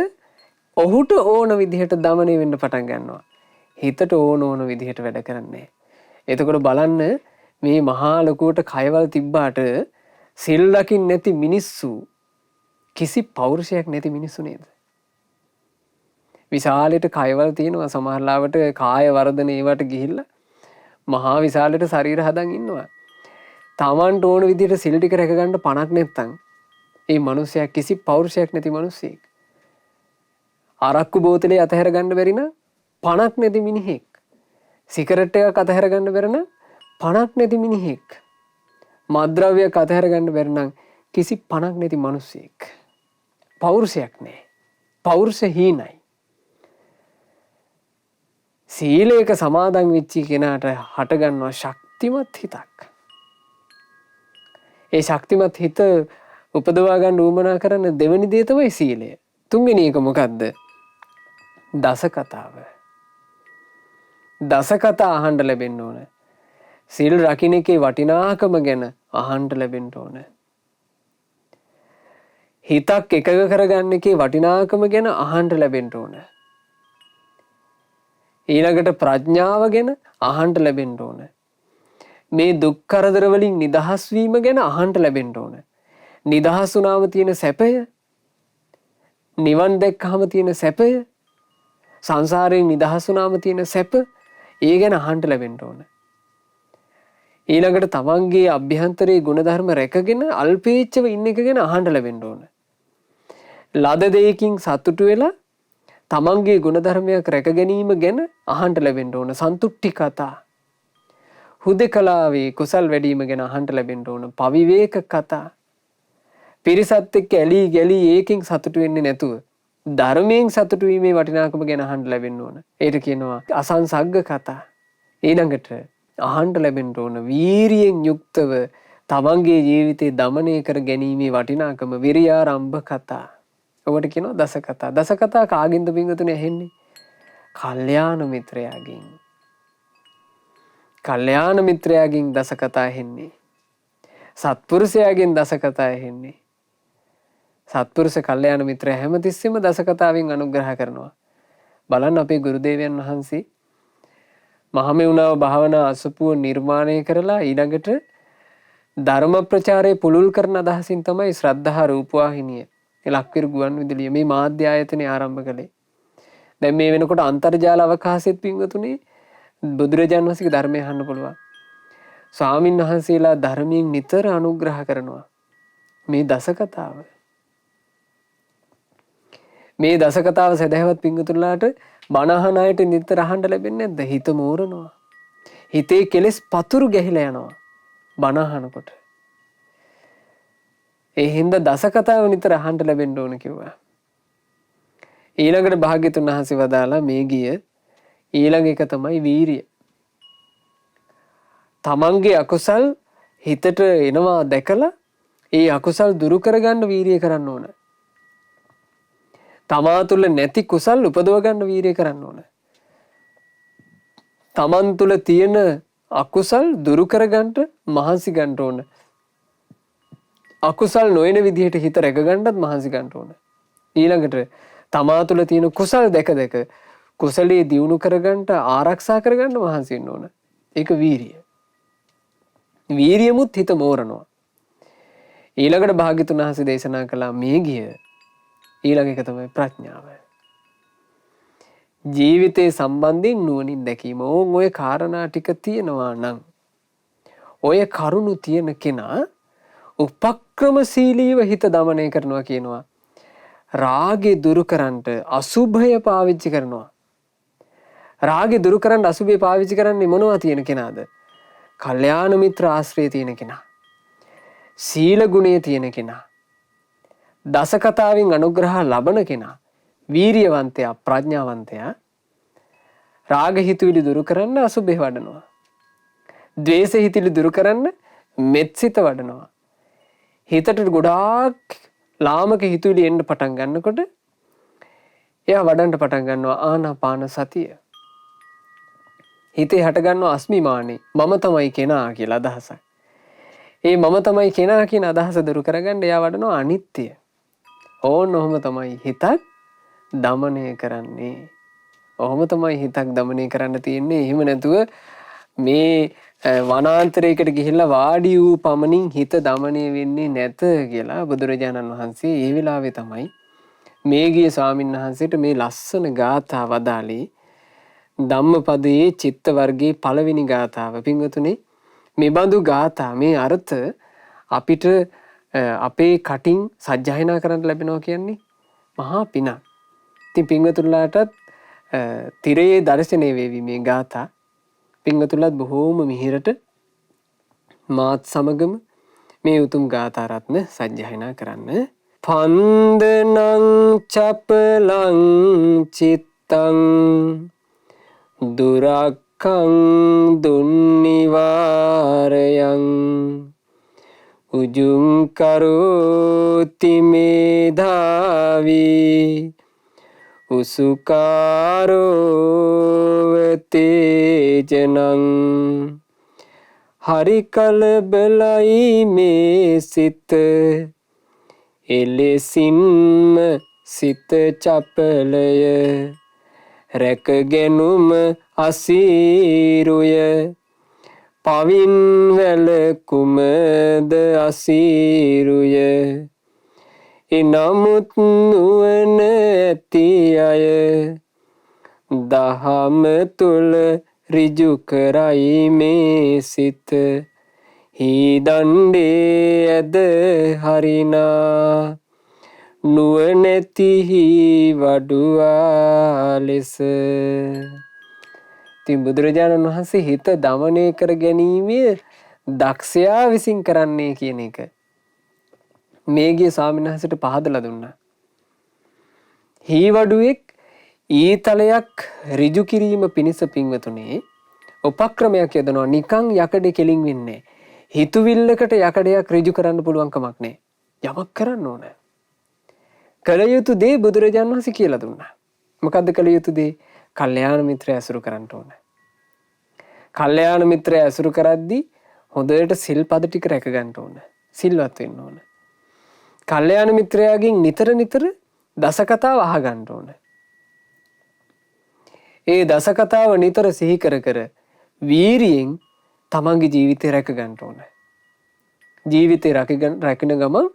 ඔහුට ඕන විදිහට দমনය වෙන්න පටන් ගන්නවා. හිතට ඕන විදිහට වැඩ කරන්නේ. එතකොට බලන්න මේ මහා ලොකුවට කයවල් තිබ්බාට සිල් රකින්න නැති මිනිස්සු කිසි පෞරුෂයක් නැති මිනිස්සු නේද? විශාලයට කයවල් තියෙනවා, සමහරලාවට කාය වර්ධන ඒවට ගිහිල්ලා මහා විශාලයට ශරීර හදන් ඉන්නවා. තමන්ට ඕන විදිහට සිල් ටික රැක ගන්න පණක් නැත්තම් ඒ මිනිසයා කිසි පෞරුෂයක් නැති මිනිසෙක්. අරක්කු බෝතලේ අතහැර ගන්න බැරි නම් පණක් නැති මිනිහෙක්. සිගරට් එකක් අතහැර ගන්න බැරි නම් පණක් නැති මිනිහෙක්. මත්ද්‍රව්‍යයක් අතහැර ගන්න බැරි නම් කිසි පණක් නැති මිනිසෙක්. පෞරුෂයක් නැහැ. පෞරුෂ හීනයි. සීලයක සමාදන් වෙච්ච කෙනාට හට ගන්නවා ශක්තිමත් හිතක්. ඒ ශක්තිමත් හිත උපදවා ගන්න උවමනා කරන දෙවෙනි දේ තමයි සීලය. තුන්වෙනි එක මොකද්ද? දස කතාව. දස කතා අහන්න ලැබෙන්න ඕන. සීල් රකින්න එකේ වටිනාකම ගැන අහන්න ලැබෙන්න ඕන. හිතක් එකග කරගන්න එකේ වටිනාකම ගැන අහන්න ලැබෙන්න ඕන. ඊළඟට ප්‍රඥාව ගැන අහන්න ලැබෙන්න ඕන. මේ දුක් කරදර වලින් නිදහස් වීම ගැන අහන්න ලැබෙන්න ඕන. නිදහස් වුණාම තියෙන සැපය, නිවන් දැක්කහම තියෙන සැපය, සංසාරයෙන් නිදහස් වුණාම තියෙන සැප, ඒ ගැන අහන්න ලැබෙන්න ඕන. ඊළඟට තමන්ගේ අභ්‍යන්තරයේ ගුණධර්ම රැකගෙන අල්පේච්ඡව ඉන්න එක ගැන අහන්න ලැබෙන්න ඕන. ලද දෙයකින් සතුටු වෙලා තමන්ගේ ගුණධර්මයක් රැක ගැනීම ගැන අහන්න ලැබෙන්න ඕන. සන්තුට්ටි කතා. හුදකලාවේ කුසල් වැඩිම ගැන අහන්න ලැබෙන්න ඕන. පවිවේක කතා. පිරිසත් එක්ක ඇලී ගැලී ඒකෙන් සතුටු වෙන්නේ නැතුව ධර්මයෙන් සතුටු වීමේ වටිනාකම ගැන අහන්න ලැබෙන්න ඕන. ඒකට කියනවා අසංසග්ග කතා. ඊළඟට අහන්න ලැබෙන්න ඕන වීරියෙන් යුක්තව තමන්ගේ ජීවිතේ දමනය කර ගැනීමේ වටිනාකම විරියාරම්භ කතා. ඔබට කියනවා දස කතා. දස කතා කාගෙන්ද පින්වතුනි ඇහෙන්නේ? කල්යාණ මිත්‍රයාගෙන්. කල්යාණ මිත්‍රයාගෙන් දස කතා ඇහෙන්නේ. සත්පුරුෂයාගෙන් දස කතා ඇහෙන්නේ. සත්පුරුෂ කල්යාණ මිත්‍රයා හැමතිස්සෙම දස කතාවෙන් අනුග්‍රහ කරනවා. බලන්න අපේ ගුරුදේවයන් වහන්සේ මහමෙවුනාව භාවනා අසපුව නිර්මාණය කරලා ඊළඟට ධර්ම ප්‍රචාරය පුළුල් කරන අදහසින් තමයි ශ්‍රද්ධා රූපවාහිනිය ලක්විරු ගුවන් විදුලිය මේ මාධ්‍ය ආයතනය ආරම්භ කළේ. දැන් මේ වෙනකොට අන්තර්ජාල අවකාශෙත් පින්වතුනි බුදුරජාණන් වහන්සේගේ ධර්මය අහන්න පුළුවන්. ස්වාමින් වහන්සේලා ධර්මයෙන් නිතර අනුග්‍රහ කරනවා. මේ දස කතාව. මේ දස කතාව සදහවත් පින්වතුන්ලාට බණ අහන අයට නිතර අහන්න ලැබෙන්නේ නැද්ද? හිත මෝරනවා. හිතේ කෙලෙස් පතුරු ගැහිලා යනවා බණ අහනකොට. ඒ හින්දා දස කතාව නිතර අහන්න ලැබෙන්න ඕන කිව්වා. ඊළඟට භාග්‍යතුන් වහන්සේ වදාලා මේ ගිය ඊළඟ එක තමයි වීරිය. තමන්ගේ අකුසල් හිතට එනවා දැකලා ඒ අකුසල් දුරු කරගන්න වීරිය කරන්න ඕන. තමා තුළ නැති කුසල් උපදව ගන්න වීරිය කරන්න ඕන. තමන් තුළ තියෙන අකුසල් දුරු කරගන්න මහන්සි ගන්න ඕන. අකුසල් නොයන විදිහට හිත රැක ගන්නත් මහන්සි ගන්න ඕන. ඊළඟට තමා තුළ තියෙන කුසල් දැක දැක කුසලයේ දියුණු කරගන්න ආරක්ෂා කරගන්න මහන්සි වෙන්න ඕන. ඒක වීරිය. වීරියමුත් හිත මෝරනවා. ඊළඟට භාග්‍යතුන් වහන්සේ දේශනා කළා මේ ගිය ඊළඟ එක තමයි ප්‍රඥාව. ජීවිතේ සම්බන්ධයෙන් නුවණින් දැකීම. ඕන් ඔය කාරණා ටික තියෙනවා නම් ඔය කරුණු තියෙන කෙනා උපක්‍රමශීලීව හිත දමනය කරනවා කියනවා. රාගේ දුරු කරන්නට අසුභය පාවිච්චි කරනවා. රාගේ දුරු කරන්න අසුභය පාවිච්චි කරන්නේ මොනවා තියෙන කෙනාද? කල්යාණ මිත්‍ර ආශ්‍රය තියෙන කෙනා. සීල ගුණය තියෙන කෙනා. දස කතාවෙන් අනුග්‍රහ ලබන කෙනා. වීරියවන්තයා ප්‍රඥාවන්තයා රාග හිතුවිලි දුරු කරන්න අසුභය වඩනවා. ද්වේෂ හිතුවිලි දුරු කරන්න මෙත්සිත වඩනවා. හිතට ගොඩාක් ලාමක හිතුවිලි එන්න පටන් ගන්නකොට එයා වඩන්න පටන් ගන්නවා ආනාපාන සතිය. හිතේ හට ගන්නවා අස්මිමානි මම තමයි කෙනා කියලා අදහසක්. ඒ මම තමයි කෙනා කියන අදහස දුරු කරගන්න එයා වඩනවා අනිත්‍ය. ඕන්න ඔහොම තමයි හිතක් දමනය කරන්නේ. ඔහොම තමයි හිතක් දමනය කරන්න තියෙන්නේ. එහෙම නැතුව මේ වනාන්තරයකට ගිහිල්ලා වාඩි වූ පමණින් හිත දමනය වෙන්නේ නැත කියලා බුදුරජාණන් වහන්සේ ඒ වෙලාවේ තමයි මේ ගිය ස්වාමීන් වහන්සේට මේ ලස්සන ගාථා වදාළේ. ධම්මපදයේ චිත්ත වර්ගයේ පළවෙනි ගාථාව. පින්වතුනි මේ බඳු ගාථා මේ අර්ථ අපිට අපේ කටින් සජ්ජායනා කරන්න ලැබෙනවා කියන්නේ මහා පිනක්. ඉතින් පින්වතුන්ලාටත් තිරයේ දර්ශනය වේවි මේ ගාථා. පින්වතුන්ලාත් බොහෝම මිහිරට මාත් සමගම මේ උතුම් ගාථා රත්න සජ්ජායනා කරන්න. පන්දනං චපලං චිත්තං දුරක්ඛං දුන්නිවාරයං උජුං කරෝති මේධාවි උසුකාරෝවතේජනං හරි කලබලයි මේ සිත එලෙසින්ම සිත චපලය රැකගෙනුම අසීරුය පවින් වැළකුමද අසීරුය එනමුත් නුවණ ඇති අය දහම තුල ඍජු කරයි මේ සිත හීදණ්ඩේ ඇද හරිනා නුවණැතිහි වඩුවා ලෙස. ඉතින් බුදුරජාණන් වහන්සේ හිත දමනය කර ගැනීමේ දක්ෂයා විසින් කරන්නේ කියන එක මේගිය ස්වාමීන් වහන්සේට පහදලා දුන්නා. හීවඩුවෙක් ඊතලයක් ඍජු කිරීම පිණිස පින්වතුනේ උපක්‍රමයක් යොදනවා. නිකන් යකඩ කෙලින් වෙන්නේ. හිතුවිල්ලකට යකඩයක් ඍජු කරන්න පුළුවන් කමක් නැහැ. යමක් කරන්න ඕන. කල යුතු දේ බුදුරජාණන් වහන්සේ කියලා දුන්නා. මොකද්ද කල යුතු දේ? කල්යාණ මිත්‍රය ඇසුරු කරන්න ඕන. කල්යාණ මිත්‍රය ඇසුරු කරද්දී හොඳට සිල්පද ටික රැක ගන්න ඕන. සිල්වත් වෙන්න ඕන. කල්යාණ මිත්‍රයාගෙන් නිතර නිතර දසකතාව අහ ගන්න ඕන. ඒ දසකතාව නිතර සිහි කර කර වීරියෙන් තමන්ගේ ජීවිතය රැක ගන්න ඕන. ජීවිතය රැකෙන ගමන්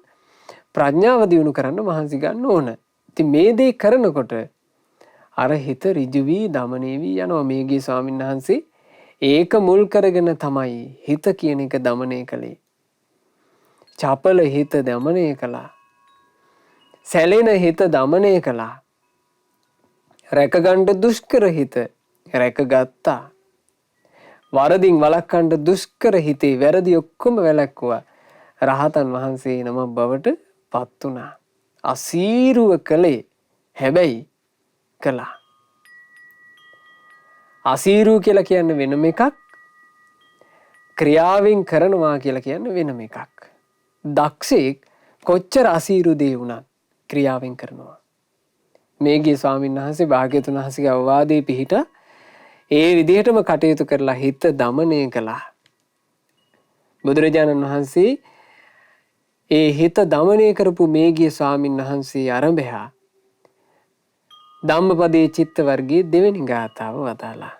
ප්‍රඥාව දියුණු කරන්න මහන්සි ගන්න ඕන. ඉතින් මේ දේ කරනකොට අර හිත ඍජු වී දමනය වී යනවා. මේගේ ස්වාමීන් වහන්සේ ඒක මුල් කරගෙන තමයි හිත කියන එක දමනය කළේ. චපල හිත දමනය කළා. සැලෙන හිත දමනය කළා. රැකගන්න දුෂ්කර හිත රැකගත්තා. වරදින් වළක්වන්න දුෂ්කර හිතේ වැරදි ඔක්කොම වැළැක්වුවා. රහතන් වහන්සේ නම බවට පත් වුණා. අසීරුව කළේ හැබැයි කළා. අසීරුව කියලා කියන්නේ වෙනම එකක්. ක්‍රියාවෙන් කරනවා කියලා කියන්නේ වෙනම එකක්. දක්ෂයෙක් කොච්චර අසීරු දේ වුණත් ක්‍රියාවෙන් කරනවා. මේගේ ස්වාමීන් වහන්සේ භාග්‍යවතුන් වහන්සේගේ අවවාදයේ පිහිට ඒ විදිහටම කටයුතු කරලා හිත දමනය කළා. බුදුරජාණන් වහන්සේ ඒ හිත දමනය කරපු මේගේ ස්වාමීන් වහන්සේ ආරම්භයා ධම්මපදයේ චිත්ත වර්ගයේ දෙවෙනි ගාථාව වදාලා.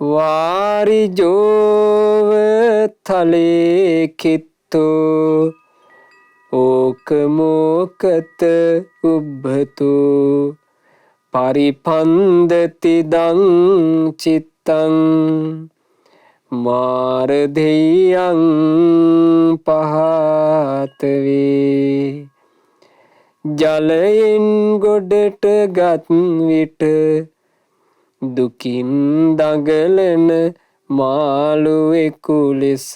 වාරිජෝව තලේ කිත්තෝ ඕකමෝකත උබ්බතු පරිපන්දති දං චිත්තං මාරදෙයං පහතවේ ජලයෙන් ගොඩට ගත් විට දුකින් දඟලන මාළුවෙකු ලෙස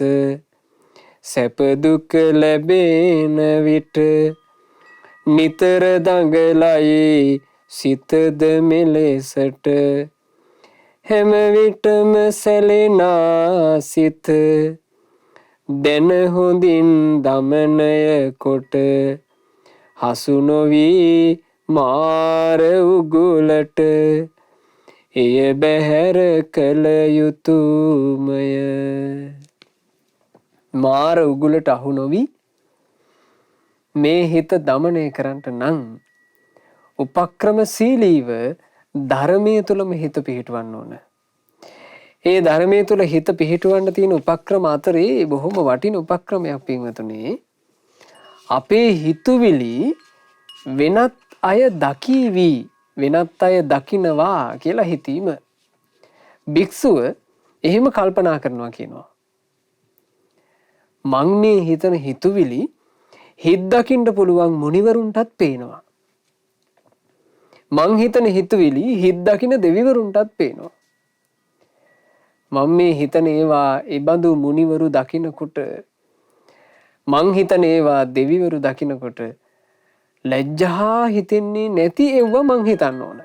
සැප දුක ලැබෙන විට නිතර දඟලයි සිතද මෙලෙසට හැම විටම සැලෙනා සිත දැන හොඳින් දමනය කොට හසු නොවී මාර උගුලට එය බැහැර කළ යුතුමය. මාර උගුලට අහු නොවී මේ හිත දමනය කරන්නට නම් උපක්‍රමශීලීව ධර්මයේ තුලම හිත පිහිටවන්න ඕන. ඒ ධර්මයේ තුල හිත පිහිටවන්න තියෙන උපක්‍රම අතරේ බොහොම වටින උපක්‍රමයක් පින්වතුනි. අපේ හිතුවිලි වෙනත් අය දකීවි, වෙනත් අය දකින්නවා කියලා හිතීම. භික්ෂුව එහෙම කල්පනා කරනවා කියනවා. මං මේ හිතන හිතුවිලි හිත දකින්න පුළුවන් මුනිවරුන්ටත් පේනවා. මං හිතන හිතුවිලි හිත් දකින දෙවිවරුන්ටත් පේනවා. මම මේ හිතන ඒවා එබඳු මුනිවරු දකිනකොට මං හිතන ඒවා දෙවිවරු දකිනකොට ලැජ්ජා හිතෙන්නේ නැති ඒවා මං හිතන්න ඕන.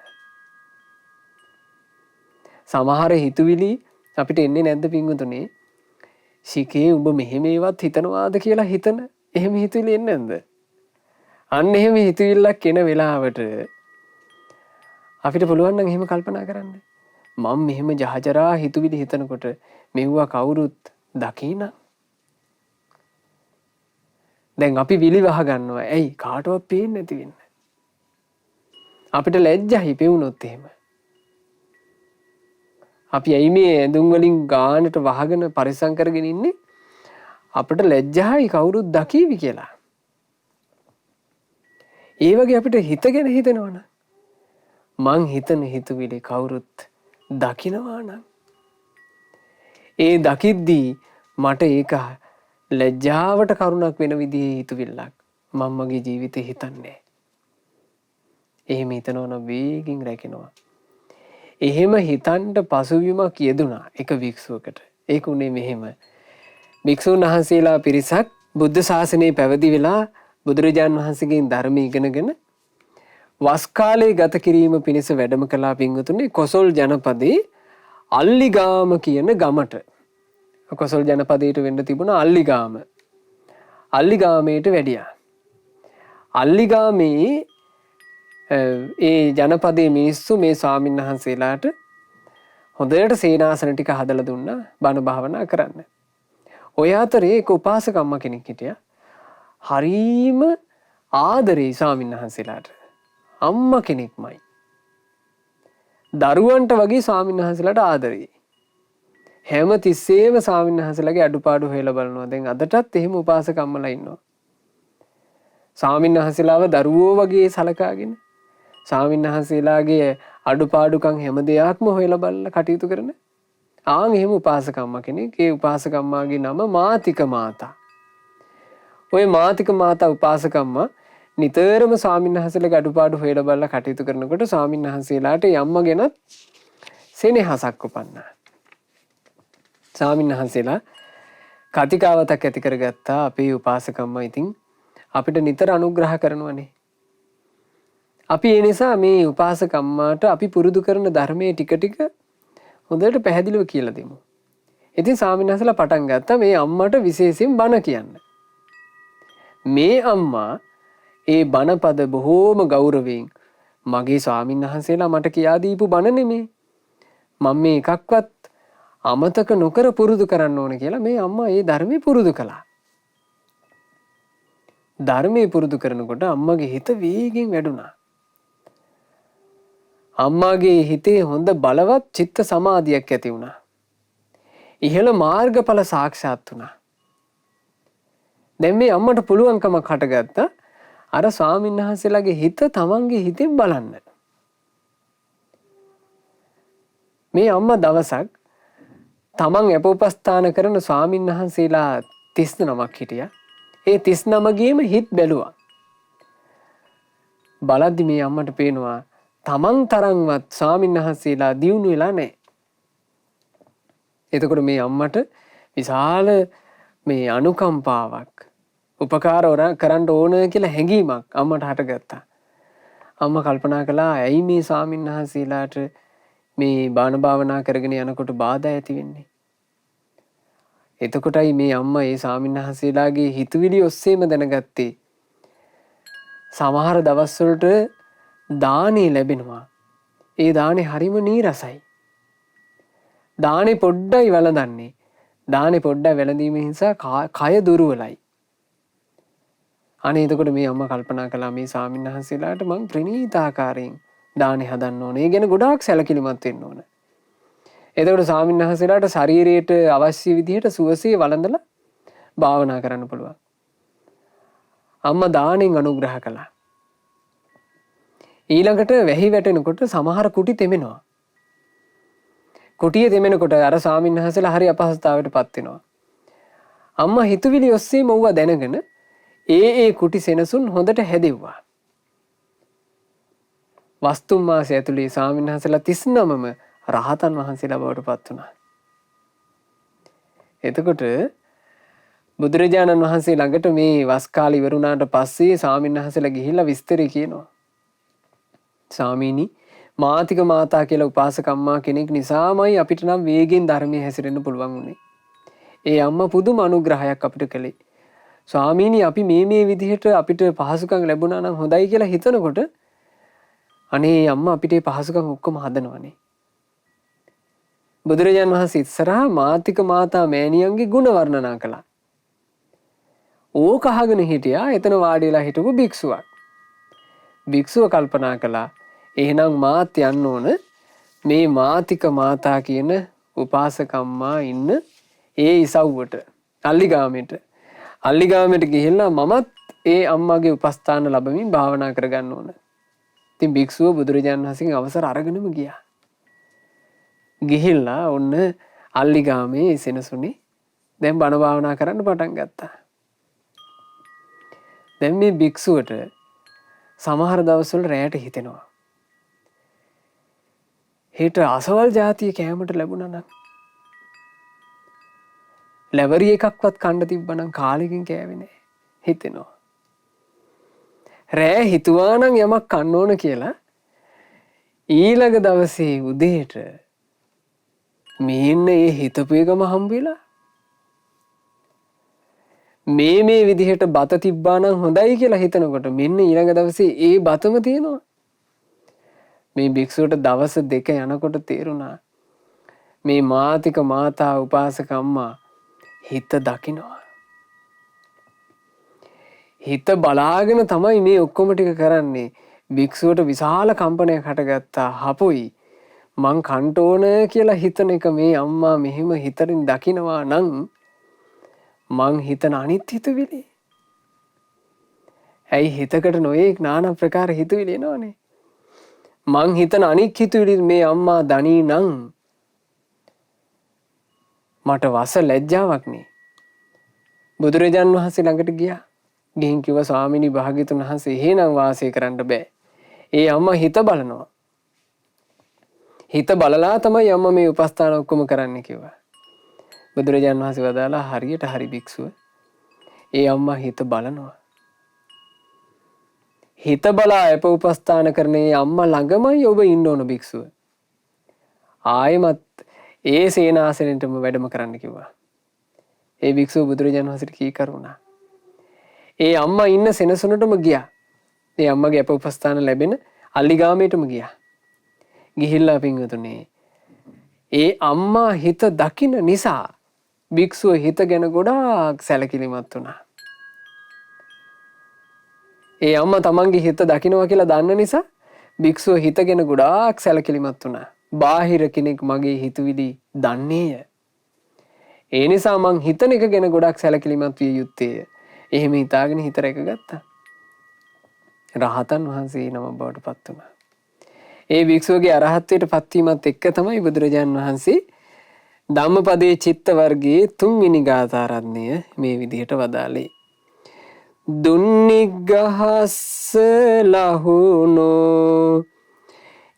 සමහර හිතුවිලි අපිට එන්නේ නැද්ද පින්වතුනි? ශිකේ ඔබ මෙහෙම ඒවත් හිතනවාද කියලා හිතන එහෙම හිතුවිලි එන්නේ නැද්ද? අන්න එහෙම හිතුවිල්ලක් එන වෙලාවට අපිට පුළුවන් නම් එහෙම කල්පනා කරන්න. මම මෙහෙම ජහජරා හිතුවිලි හිතනකොට මෙව්වා කවුරුත් දකිනා. දැන් අපි විලි වහ ගන්නවා. ඇයි කාටවත් පේන්නේ නැති වෙන්න. අපිට ලැජ්ජයි පෙවුනොත් එහෙම. අපි ඇයි මේ ඇඳුම් වලින් ගානට වහගෙන පරිස්සම් කරගෙන ඉන්නේ? අපිට ලැජ්ජයි කවුරුත් දකීවි කියලා. ඒ වගේ අපිට හිතගෙන හිතනවනම් මං හිතන හිතුවිලි කවුරුත් දකිනවා නම් ඒ දකිද්දී මට ඒක ලැජ්ජාවට කරුණක් වෙන විදිහේ හිතුවිල්ලක් මම මගේ ජීවිතේ හිතන්නේ. එහෙම හිතනවනම් වේගින් රැකෙනවා. එහෙම හිතන්න පසුබිමක් යෙදුනා එක භික්ෂුවකට. ඒක උනේ මෙහෙම. භික්ෂුන් වහන්සේලා පිරිසක් බුද්ධ ශාසනය පැවිදි වෙලා බුදුරජාන් වහන්සේගෙන් ධර්ම ඉගෙනගෙන වස් කාලේ ගත කිරීම පිණිස වැඩම කළා පින්වතුනි කොසල් ජනපදයේ අල්ලිගාම කියන ගමට. කොසල් ජනපදයට වෙන්න තිබුණා අල්ලිගාම. අල්ලිගාමයට වැඩියා. අල්ලිගාමේ ඒ ජනපදයේ මිනිස්සු මේ ස්වාමීන් වහන්සේලාට හොඳට සේනාසන ටික හදලා දුන්නා බණ භාවනා කරන්න. ඔය අතරේ එක උපාසකම්ම කෙනෙක් හිටියා. හරීම ආදරේ ස්වාමීන් වහන්සේලාට. අම්මා කෙනෙක්මයි. දරුවන්ට වගේ ස්වාමීන් වහන්සේලාට ආදරේ. හැම තිස්සෙම ස්වාමීන් වහන්සේලාගේ අඩුපාඩු හොයලා බලනවා. දැන් අදටත් එහෙම උපාසකම්මලා ඉන්නවා. ස්වාමීන් වහන්සේලාව දරුවෝ වගේ සලකාගෙන ස්වාමීන් වහන්සේලාගේ අඩුපාඩුකම් හැම දෙයක්ම හොයලා බලලා කටයුතු කරන ආන් එහෙම උපාසකම්ම කෙනෙක්. ඒ උපාසකම්මාගේ නම මාතික මාතා. ඔය මාතික මාතා උපාසකම්ම නිතරම ස්වාමීන් වහන්සේලාගේ අඩුපාඩු හොයලා බලලා කටයුතු කරනකොට ස්වාමීන් වහන්සේලාට යම්ම ගැනත් සෙනෙහසක් උපන්නා. ස්වාමීන් වහන්සේලා කතිකාවතක් ඇති කරගත්තා. අපේ උපාසකම්ම ඉතින් අපිට නිතර අනුග්‍රහ කරනවනේ. අපි ඒ නිසා මේ උපාසකම්මාට අපි පුරුදු කරන ධර්මයේ ටික ටික හොඳට පැහැදිලිව කියලා දෙමු. ඉතින් ස්වාමීන් වහන්සේලා පටන් ගත්තා මේ අම්මට විශේෂයෙන් බණ කියන්න. මේ අම්මා ඒ බණපද බොහෝම ගෞරවයෙන් මගේ ස්වාමීන් වහන්සේලා මට කියා දීපු බණ නෙමේ. මම මේ එකක්වත් අමතක නොකර පුරුදු කරන්න ඕන කියලා මේ අම්මා ඒ ධර්මයේ පුරුදු කළා. ධර්මයේ පුරුදු කරනකොට අම්මගේ හිත වේගෙන් වැඩුණා. අම්මාගේ හිතේ හොඳ බලවත් චිත්ත සමාධියක් ඇති වුණා. ඉහළ මාර්ගඵල සාක්ෂාත් වුණා. දැන් මේ අම්මට පුළුවන්කමක් හටගත්තා අර ස්වාමීන් වහන්සේලාගේ හිත තමන්ගේ හිතෙන් බලන්න. මේ අම්මා දවසක් තමන් අපෝපස්ථාන කරන ස්වාමීන් වහන්සේලා 39ක් හිටියා. ඒ 39ගේම හිත බැලුවා. බලද්දි මේ අම්මට පේනවා තමන් තරම්වත් ස්වාමීන් වහන්සේලා දියුණු වෙලා නැහැ. එතකොට මේ අම්මට විශාල මේ අනුකම්පාවක් උපකාර කරන්න ඕන කියලා හැඟීමක් අම්මට හටගත්තා. අම්මා කල්පනා කළා ඇයි මේ ස්වාමීන් වහන්සේලාට මේ බාන භාවනා කරගෙන යනකොට බාධා ඇති වෙන්නේ. එතකොටයි මේ අම්මා ඒ ස්වාමීන් වහන්සේලාගේ හිතුවිලි ඔස්සේම දැනගත්තේ සමහර දවස්වලට දානේ ලැබෙනවා. ඒ දානේ හරිම නීරසයි. දානේ පොඩ්ඩයි වළඳන්නේ. දානේ පොඩ්ඩයි වැළඳීම නිසා කය දුර්වලයි. අනේ එතකොට මේ අම්මා කල්පනා කළා මේ ස්වාමීන් වහන්සේලාට මං ප්‍රණීතාකාරයෙන් දානේ හදන්න ඕනේ. ඒ ගැන ගොඩාක් සැලකිලිමත් වෙන්න ඕනේ. එතකොට ස්වාමීන් වහන්සේලාට ශරීරයට අවශ්‍ය විදිහට සුවසේ වළඳලා භාවනා කරන්න පුළුවන්. අම්මා දානෙන් අනුග්‍රහ කළා. ඊළඟට වැහි වැටෙනකොට සමහර කුටි තෙමෙනවා. කුටිය තෙමෙනකොට අර ස්වාමීන් වහන්සේලා හරි අපහසුතාවයටපත් වෙනවා. අම්මා හිතුවිලි ඔස්සේම ඌව දැනගෙන ඒ කුටි සෙනසුන් හොඳට හැදෙව්වා. වස්තුන් මාසය ඇතුළේ ස්වාමීන් වහන්සේලා 39ම රහතන් වහන්සේලා බවට පත් වුණා. එතකොට බුදුරජාණන් වහන්සේ ළඟට මේ වස් කාලේ ඉවර වුණාට පස්සේ ස්වාමීන් වහන්සේලා ගිහිල්ලා විස්තරي කියනවා. ස්වාමීනි මාතික මාතා කියලා උපාසකම්මා කෙනෙක් නිසාමයි අපිට නම් වේගෙන් ධර්මයේ හැසිරෙන්න පුළුවන් වුනේ. ඒ අම්මා පුදුම අනුග්‍රහයක් අපිට කළේ. ස්වාමීනි අපි මේ විදිහට අපිට පහසුකම් ලැබුණා නම් හොඳයි කියලා හිතනකොට අනේ අම්මා අපිට මේ පහසුකම් ඔක්කොම හදනවනේ. බුදුරජාණන් වහන්සේ ඉස්සරහා මාතික මාතා මෑණියන්ගේ ගුණ වර්ණනා කළා. ඕක අහගෙන හිටියා එතන වාඩි වෙලා හිටපු භික්ෂුවක්. භික්ෂුව කල්පනා කළා එහෙනම් මාත් යන්න ඕන මේ මාතික මාතා කියන උපාසකම්මා ඉන්න ඒ ඉසව්වට අල්ලිගාමෙට ගිහිල්ලා මමත් ඒ අම්මාගේ උපස්ථාන ලැබමින් භාවනා කරගන්න ඕන. ඉතින් භික්ෂුව බුදුරජාණන් වහන්සේගෙන් අවසර අරගෙනම ගියා. ගිහිල්ලා ඔන්න අල්ලිගාමේ සෙනසුනේ දැන් බණ භාවනා කරන්න පටන් ගත්තා. දැන් මේ භික්ෂුවට සමහර දවස්වල රැයට හිතෙනවා. හෙට අසවල් જાතිය කෑමට ලැබුණා නම් ලැබරි එකක්වත් කන්න තිබ්බනම් කාලෙකින් කෑවේ නෑ හිතෙනවා. රෑ හිතුවා නම් යමක් කන්න ඕන කියලා ඊළඟ දවසේ උදේට මේන්න ඒ හිතපු එකම හම්බෙලා මේ විදිහට බත තිබ්බා නම් හොඳයි කියලා හිතනකොට මෙන්න ඊළඟ දවසේ ඒ බතම තියෙනවා. මේ භික්ෂුවට දවස් දෙක යනකොට තේරුණා මේ මාතික මාතා උපාසක අම්මා හිත දකිනවා. හිත බලාගෙන තමයි මේ ඔක්කොම ටික කරන්නේ. භික්ෂුවට විශාල කම්පනයක් හටගත්තා. හපොයි මං කන්ට ඕන කියලා හිතන එක මේ අම්මා මෙහෙම හිතරින් දකිනවා නම් මං හිතන අනිත් හිතවිලි. ඇයි හිතකට නොයේක් নানা ප්‍රකාර හිතවිලි එනවනේ. මං හිතන අනික් හිතවිලි මේ අම්මා දනී නම් මට වස ලැජ්ජාවක් නේ. බුදුරජාන් වහන්සේ ළඟට ගියා. ගිහින් කිව්වා ස්වාමිනී භාග්‍යතුන් වහන්සේ එහෙනම් වාසය කරන්න බෑ. ඒ අම්මා හිත බලනවා. හිත බලලා තමයි අම්මා මේ උපස්ථාන ඔක්කොම කරන්න කිව්වා. බුදුරජාන් වහන්සේ වදාලා හරියට හරි භික්ෂුව. ඒ අම්මා හිත බලනවා. හිත බලා අප උපස්ථාන කරන ඒ අම්මා ළඟමයි ඔබ ඉන්න ඕන භික්ෂුව. ආයෙමත් ඒ සේනාසනෙටම වැඩම කරන්න කිව්වා. ඒ භික්ෂුව බුදුරජාණන් වහන්සේට කී කරුණා. ඒ අම්මා ඉන්න සෙනසුනටම ගියා. ඒ අම්මගේ අප උපස්ථාන ලැබෙන අල්ලිගාමේටම ගියා. ගිහිල්ලා පින්වතුනි ඒ අම්මා හිත දකින්න නිසා භික්ෂුව හිත ගැන ගොඩාක් සැලකිලිමත් වුණා. ඒ අම්මා තමන්ගේ හිත දකින්නවා කියලා දන්න නිසා භික්ෂුව හිත ගැන ගොඩාක් සැලකිලිමත් වුණා. බාහිර කෙනෙක් මගේ හිතවිලි දන්නේය. ඒ නිසා මං හිතන එක ගැන ගොඩක් සැලකිලිමත් විය යුත්තේය. එහෙම හිතාගෙන හිත රැකගත්තා. රහතන් වහන්සේ නම බවට පත් වුණා. ඒ භික්ෂුවගේ අරහත්ත්වයට පත්වීමත් එක්ක තමයි බුදුරජාන් වහන්සේ ධම්මපදයේ චිත්ත වර්ගයේ 3 වෙනි ගාථා රත්නය මේ විදිහට වදාළේ. දුන්නිග්ගහස්ස ලහුනෝ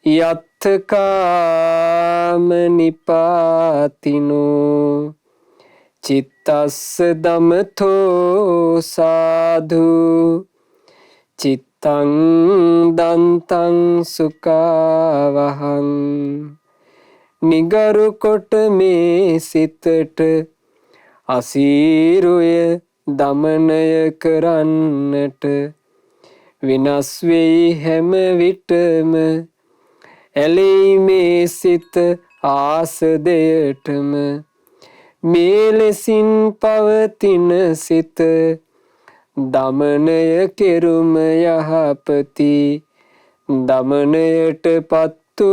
යත්තකාම නිපාතිනෝ චිත්තස්ස දමතෝ සාධු චිත්තං දන්තං සුඛවහං නිගරු කොට මේ සිතට අසීරුය දමනය කරන්නට විනාශ වෙයි හැම විටම ඇලෙයි මේ සිත ආස දෙයටම මේ ලෙසින් පවතින සිත දමනය කෙරුම යහපති දමනයට පත්තු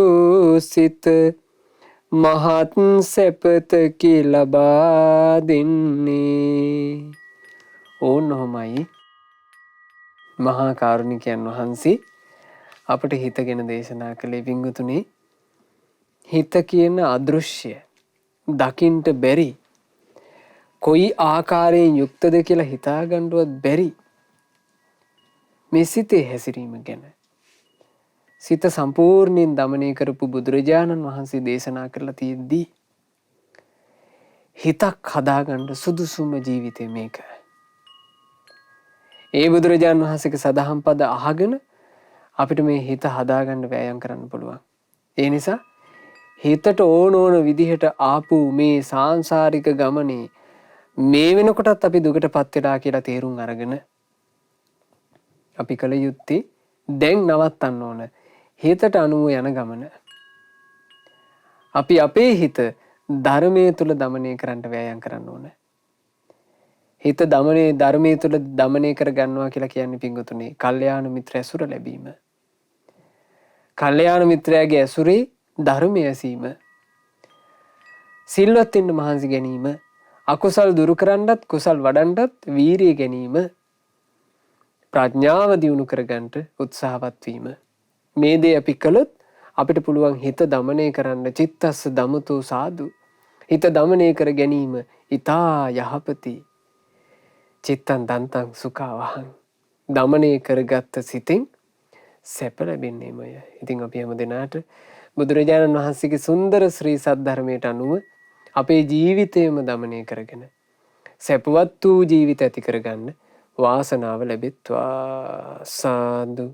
සිත මහත් සැපතකි ලබා දෙන්නේ. ඕනොහොමයි මහා කාරුණිකයන් වහන්සේ අපට හිත ගැන දේශනා කළේ. වින්ගුතුනේ හිත කියන අදෘශ්‍ය දකින්ට බැරි කොයි ආකාරයෙන් යුක්තද කියලා හිතාගන්නවත් බැරි මේ සිතේ හැසිරීම ගැන සිත සම්පූර්ණයෙන් දමනය කරපු බුදුරජාණන් වහන්සේ දේශනා කරලා තියෙද්දී හිතක් හදාගන්න සුදුසුම ජීවිතය මේක. ඒ බුදුරජාණන් වහන්සේගේ සදහම් පද අහගෙන අපිට මේ හිත හදාගන්න වෑයම් කරන්න පුළුවන්. ඒ නිසා හිතට ඕන විදිහට ආපු මේ සාංසාරික ගමනේ මේ වෙනකොටත් අපි දුකට පත් වෙලා කියලා තේරුම් අරගෙන අපි කල යුත්තේ දැන් නවත්තන්න ඕන හිතට අනුව යන ගමන. අපි අපේ හිත ධර්මයේ තුල දමනය කරන්න වෑයම් කරන්න ඕන. හිත ධර්මයේ තුල දමනය කර ගන්නවා කියලා කියන්නේ පිංගුතුනේ කල්යාණ මිත්‍ර ඇසුර ලැබීම. කල්යාණ මිත්‍රයාගේ ඇසුරේ ධර්මය ඇසීම. සිල්වත් වෙන්න මහන්සි ගැනීම. අකුසල් දුරු කරන්නත් කුසල් වඩන්නත් වීරිය ගැනීම. ප්‍රඥාව දියුණු කරගන්නට උත්සාහවත් වීම. මේ දේ අපි කළොත් අපිට පුළුවන් හිත දමනය කරන්න චිත්තස්ස දමතු සාදු. හිත දමනය කර ගැනීම ඊතා යහපති. චිත්තං දන්තං සුඛවහං. දමනය කරගත්ත සිතෙන් සැප ලැබෙන්නේමය. ඉතින් අපි හැම දිනාට බුදුරජාණන් වහන්සේගේ සුන්දර ශ්‍රී සද්ධර්මයට අනුව අපේ ජීවිතයම දමනය කරගෙන සැපවත් වූ ජීවිත ඇති කරගන්න වාසනාව ලැබෙත්වා. සාදු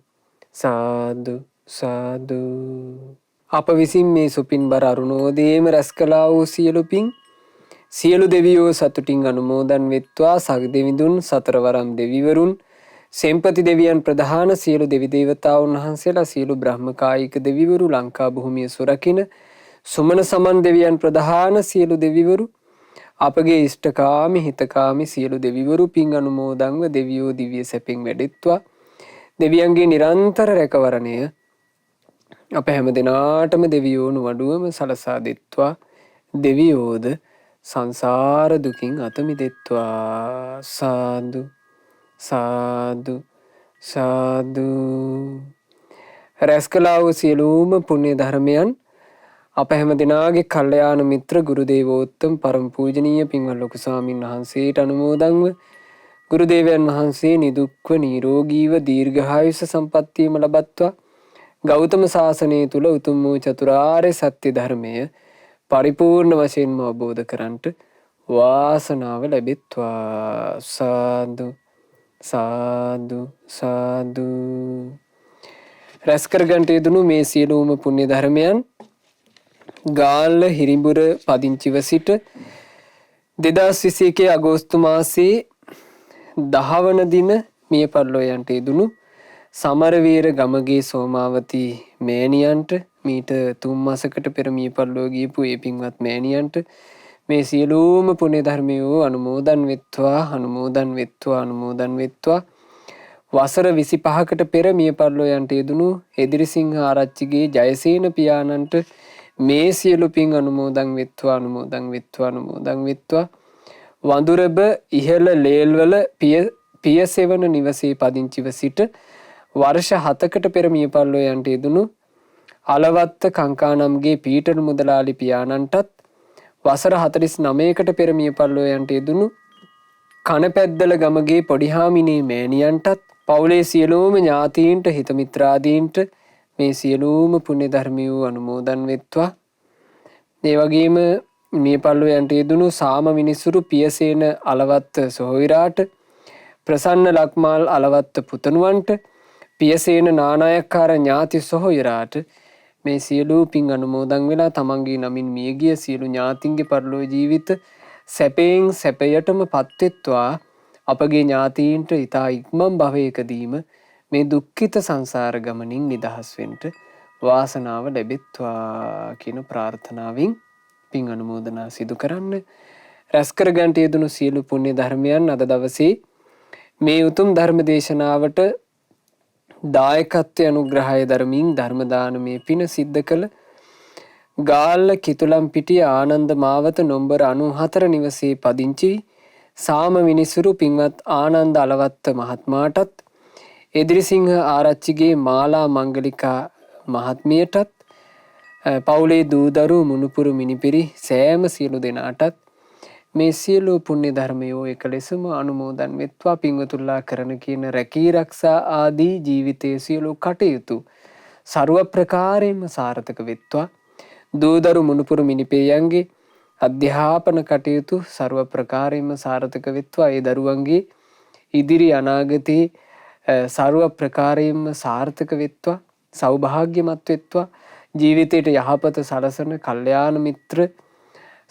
සාදු සාදු. අප විසින් මේ සුපින්බර අරුණෝදයේම රැස් කළා වූ සියලු පින් සියලු දෙවියෝ සතුටින් අනුමෝදන් වෙත්වා. සගදෙවිඳුන් සතරවරම් දෙවිවරුන් සෙම්පති දෙවියන් ප්‍රධාන සියලු දෙවි දේවතාවුන් වහන්සේලා සියලු බ්‍රහ්මකායික දෙවිවරු ලංකා භූමිය සුරකින සුමන සමන් දෙවියන් ප්‍රධාන සියලු දෙවිවරු අපගේ ඉෂ්ඨකාමී හිතකාමී සියලු දෙවිවරු පින් අනුමෝදන්ව දෙවියෝ දිව්‍ය සැපෙන් වැඩෙත්වා. දෙවියන්ගේ නිරන්තර රැකවරණය අප හැම දිනාටම දෙවියෝන් වඩුවම සලසා දෙත්වා. දෙවියෝද සංසාර දුකින් අත මිදෙත්වා. සාදු සාදු සාදු. රැස් කළා වූ සියලුම පුණ්‍ය ධර්මයන් අප හැම දිනාගේ කල්යාණ මිත්‍ර ගුරු දේවෝත්තම පරම පූජනීය පින්වත් ලොකු ස්වාමීන් වහන්සේට අනුමෝදන්ව ගුරු දේවයන් වහන්සේ නිදුක්ව නිරෝගීව දීර්ඝායුෂ සම්පන්නියම ලබත්වා. ගෞතම සාසනය තුල උතුම් වූ චතුරාර්ය සත්‍ය ධර්මය පරිපූර්ණ වශයෙන්ම අවබෝධ කරන්ට වාසනාව ලැබෙත්වා. සාදු සාදු සාදු. රැස් කරගන්ට යෙදුණු මේ සියලුම පුණ්‍ය ධර්මයන් ගාල්ල හිරිඹුර පදිංචිව සිට 2021 අගෝස්තු මාසයේ 10 වන දින මිය පරලෝ යන්ට යෙදුණු සමරවීර ගමගේ සෝමාවතී මෑණියන්ට මීට 3 මාසකට පෙර මිය පරලෝ ගියපු ඒ පින්වත් මෑණියන්ට මේ සියලුම පුණ්‍ය ධර්මයෝ අනුමෝදන් වෙත්වා අනුමෝදන් වෙත්වා අනුමෝදන් වෙත්වා. වසර 25කට පෙර මිය පරලෝ යන්ට යෙදුණු එදිරිසිංහ ආරච්චිගේ ජයසේන පියාණන්ට මේ සියලු පින් අනුමෝදන් වෙත්වා අනුමෝදන් වෙත්වා අනුමෝදන් වෙත්වා. වඳුරබ ඉහළ ලේල්වල පියසෙවන නිවසේ පදිංචිව සිට වර්ෂ 7කට පෙර මිය පරලෝ යන්ට යෙදුණු අලවත්ත කංකානම්ගේ පීටර් මුදලාලි පියාණන්ටත් වසර 49කට පෙර මිය පරලෝ යන්ට යෙදුණු කනපැද්දල ගමගේ පොඩිහාමිනේ මෑණියන්ටත් පවුලේ සියලුම ඥාතීන්ට හිත මිත්‍රාදීන්ට මේ සියලුම පුණ්‍ය ධර්මියෝ අනුමෝදන් වෙත්වා. ඒ වගේම මිය පරලෝ යන්ට යෙදුණු සාම මිනිසුරු පියසේන අලවත්ත සොහොයුරාට ප්‍රසන්න ලක්මාල් අලවත්ත පුතණුවන්ට පියසේන නානායක්කාර ඥාති සොහොයුරාට මේ සියලු පින් අනුමෝදන් වෙලා තමන්ගේ නමින් මියගිය සියලු ඥාතින්ගේ පරලෝ ජීවිත සැපයෙන් සැපයටම පත්වෙත්වා. අපගේ ඥාතීන්ට ඊතා ඉක්මන් භවයකදීම මේ දුක්ඛිත සංසාර ගමනින් නිදහස් වෙන්න වාසනාව ලැබෙත්වා කියන ප්‍රාර්ථනාවෙන් පින් අනුමෝදනා සිදු කරන්න. රැස් කර ගන්නට යෙදුණු සියලු පුණ්‍ය ධර්මයන් අද දවසේ මේ උතුම් ධර්ම දේශනාවට දායකත්වය අනුග්‍රහය දරමින් ධර්ම දානමේ පින සිද්ධ කළ ගාල්ල කිතුලම් පිටිය ආනන්ද මාවත නොම්බර 94 නිවසේ පදිංචි සාම මිනිසුරු පින්වත් ආනන්ද අලවත්ත මහත්මයාටත් එදිරිසිංහ ආරච්චිගේ මාලා මංගලිකා මහත්මියටත් පවුලේ දූදරු මුණුපුරු මිනිපිරි සෑම සියලු දෙනාටත් මේ සියලු පුණ්‍ය ධර්මයෝ එක ලෙසම අනුමෝදන් වෙත්වා. පින්වතුන්ලා කරන කියන රැකී රක්ෂා ආදී ජීවිතයේ සියලු කටයුතු ਸਰව ප්‍රකාරයෙන්ම සාර්ථක වෙත්වා. දූදරු මුණුපුරු මිනිපෙයන්ගේ අධ්‍යාපන කටයුතු ਸਰව ප්‍රකාරයෙන්ම සාර්ථක වෙත්වා. ඒ දරුවන්ගේ ඉදිරි අනාගතයේ ਸਰව ප්‍රකාරයෙන්ම සාර්ථක වෙත්වා. සෞභාග්‍යමත් වෙත්වා. ජීවිතයට යහපත සලසන කල්යාණ මිත්‍ර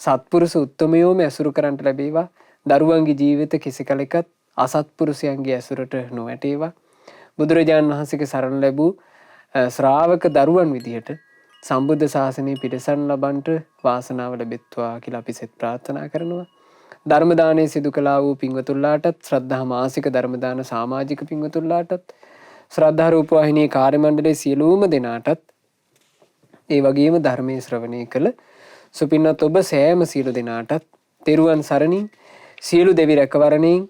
සත්පුරුෂ උත්තමයෝම ඇසුරු කරන්නට ලැබේවා. දරුවන්ගේ ජීවිත කිසි කලෙකත් අසත්පුරුෂයන්ගේ ඇසුරට නොවැටේවා. බුදුරජාණන් වහන්සේගේ සරණ ලැබූ ශ්‍රාවක දරුවන් විදිහට සම්බුද්ධ ශාසනය පිරිසන් ලබන්ට වාසනාව ලැබෙත්වා කියලා අපි සෙත් ප්‍රාර්ථනා කරනවා. ධර්ම දානය සිදු කළා වූ පින්වතුන්ලාටත්, ශ්‍රද්ධා මාසික ධර්ම දාන සමාජික පින්වතුන්ලාටත්, ශ්‍රද්ධා රූප වාහිනී කාර්ය මණ්ඩලයේ සියලුම දෙනාටත්, ඒ වගේම ධර්මයේ ශ්‍රවණය කළ සුපින්වත් ඔබ සෑම සියලු දෙනාටත් තෙරුවන් සරණින් සියලු දෙවි රැකවරණයෙන්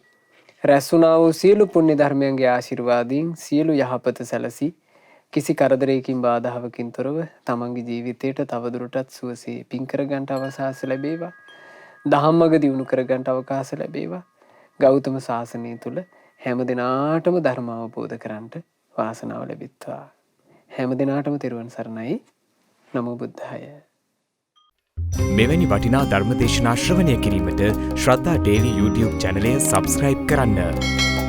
රැස් වුණා වූ සියලු පුණ්‍ය ධර්මයන්ගේ ආශිර්වාදයෙන් සියලු යහපත සැලසී කිසි කරදරයකින් බාධාවකින් තොරව තමන්ගේ ජීවිතයට තවදුරටත් සුවසේ පින් කරගන්නට අවකාශ ලැබේවා. දහම්මග දියුණු කරගන්නට අවකාශ ලැබේවා. ගෞතම ශාසනය තුල හැම දිනාටම ධර්ම අවබෝධ කරගන්නට වාසනාව ලැබෙත්වා. හැම දිනාටම තෙරුවන් සරණයි. නමෝ බුද්ධාය. මෙවැනි වටිනා ධර්මදේශනා ශ්‍රවණය කිරීමට ශ්‍රද්ධා ඩේලි YouTube චැනලය සබස්ක්‍රයිබ් කරන්න.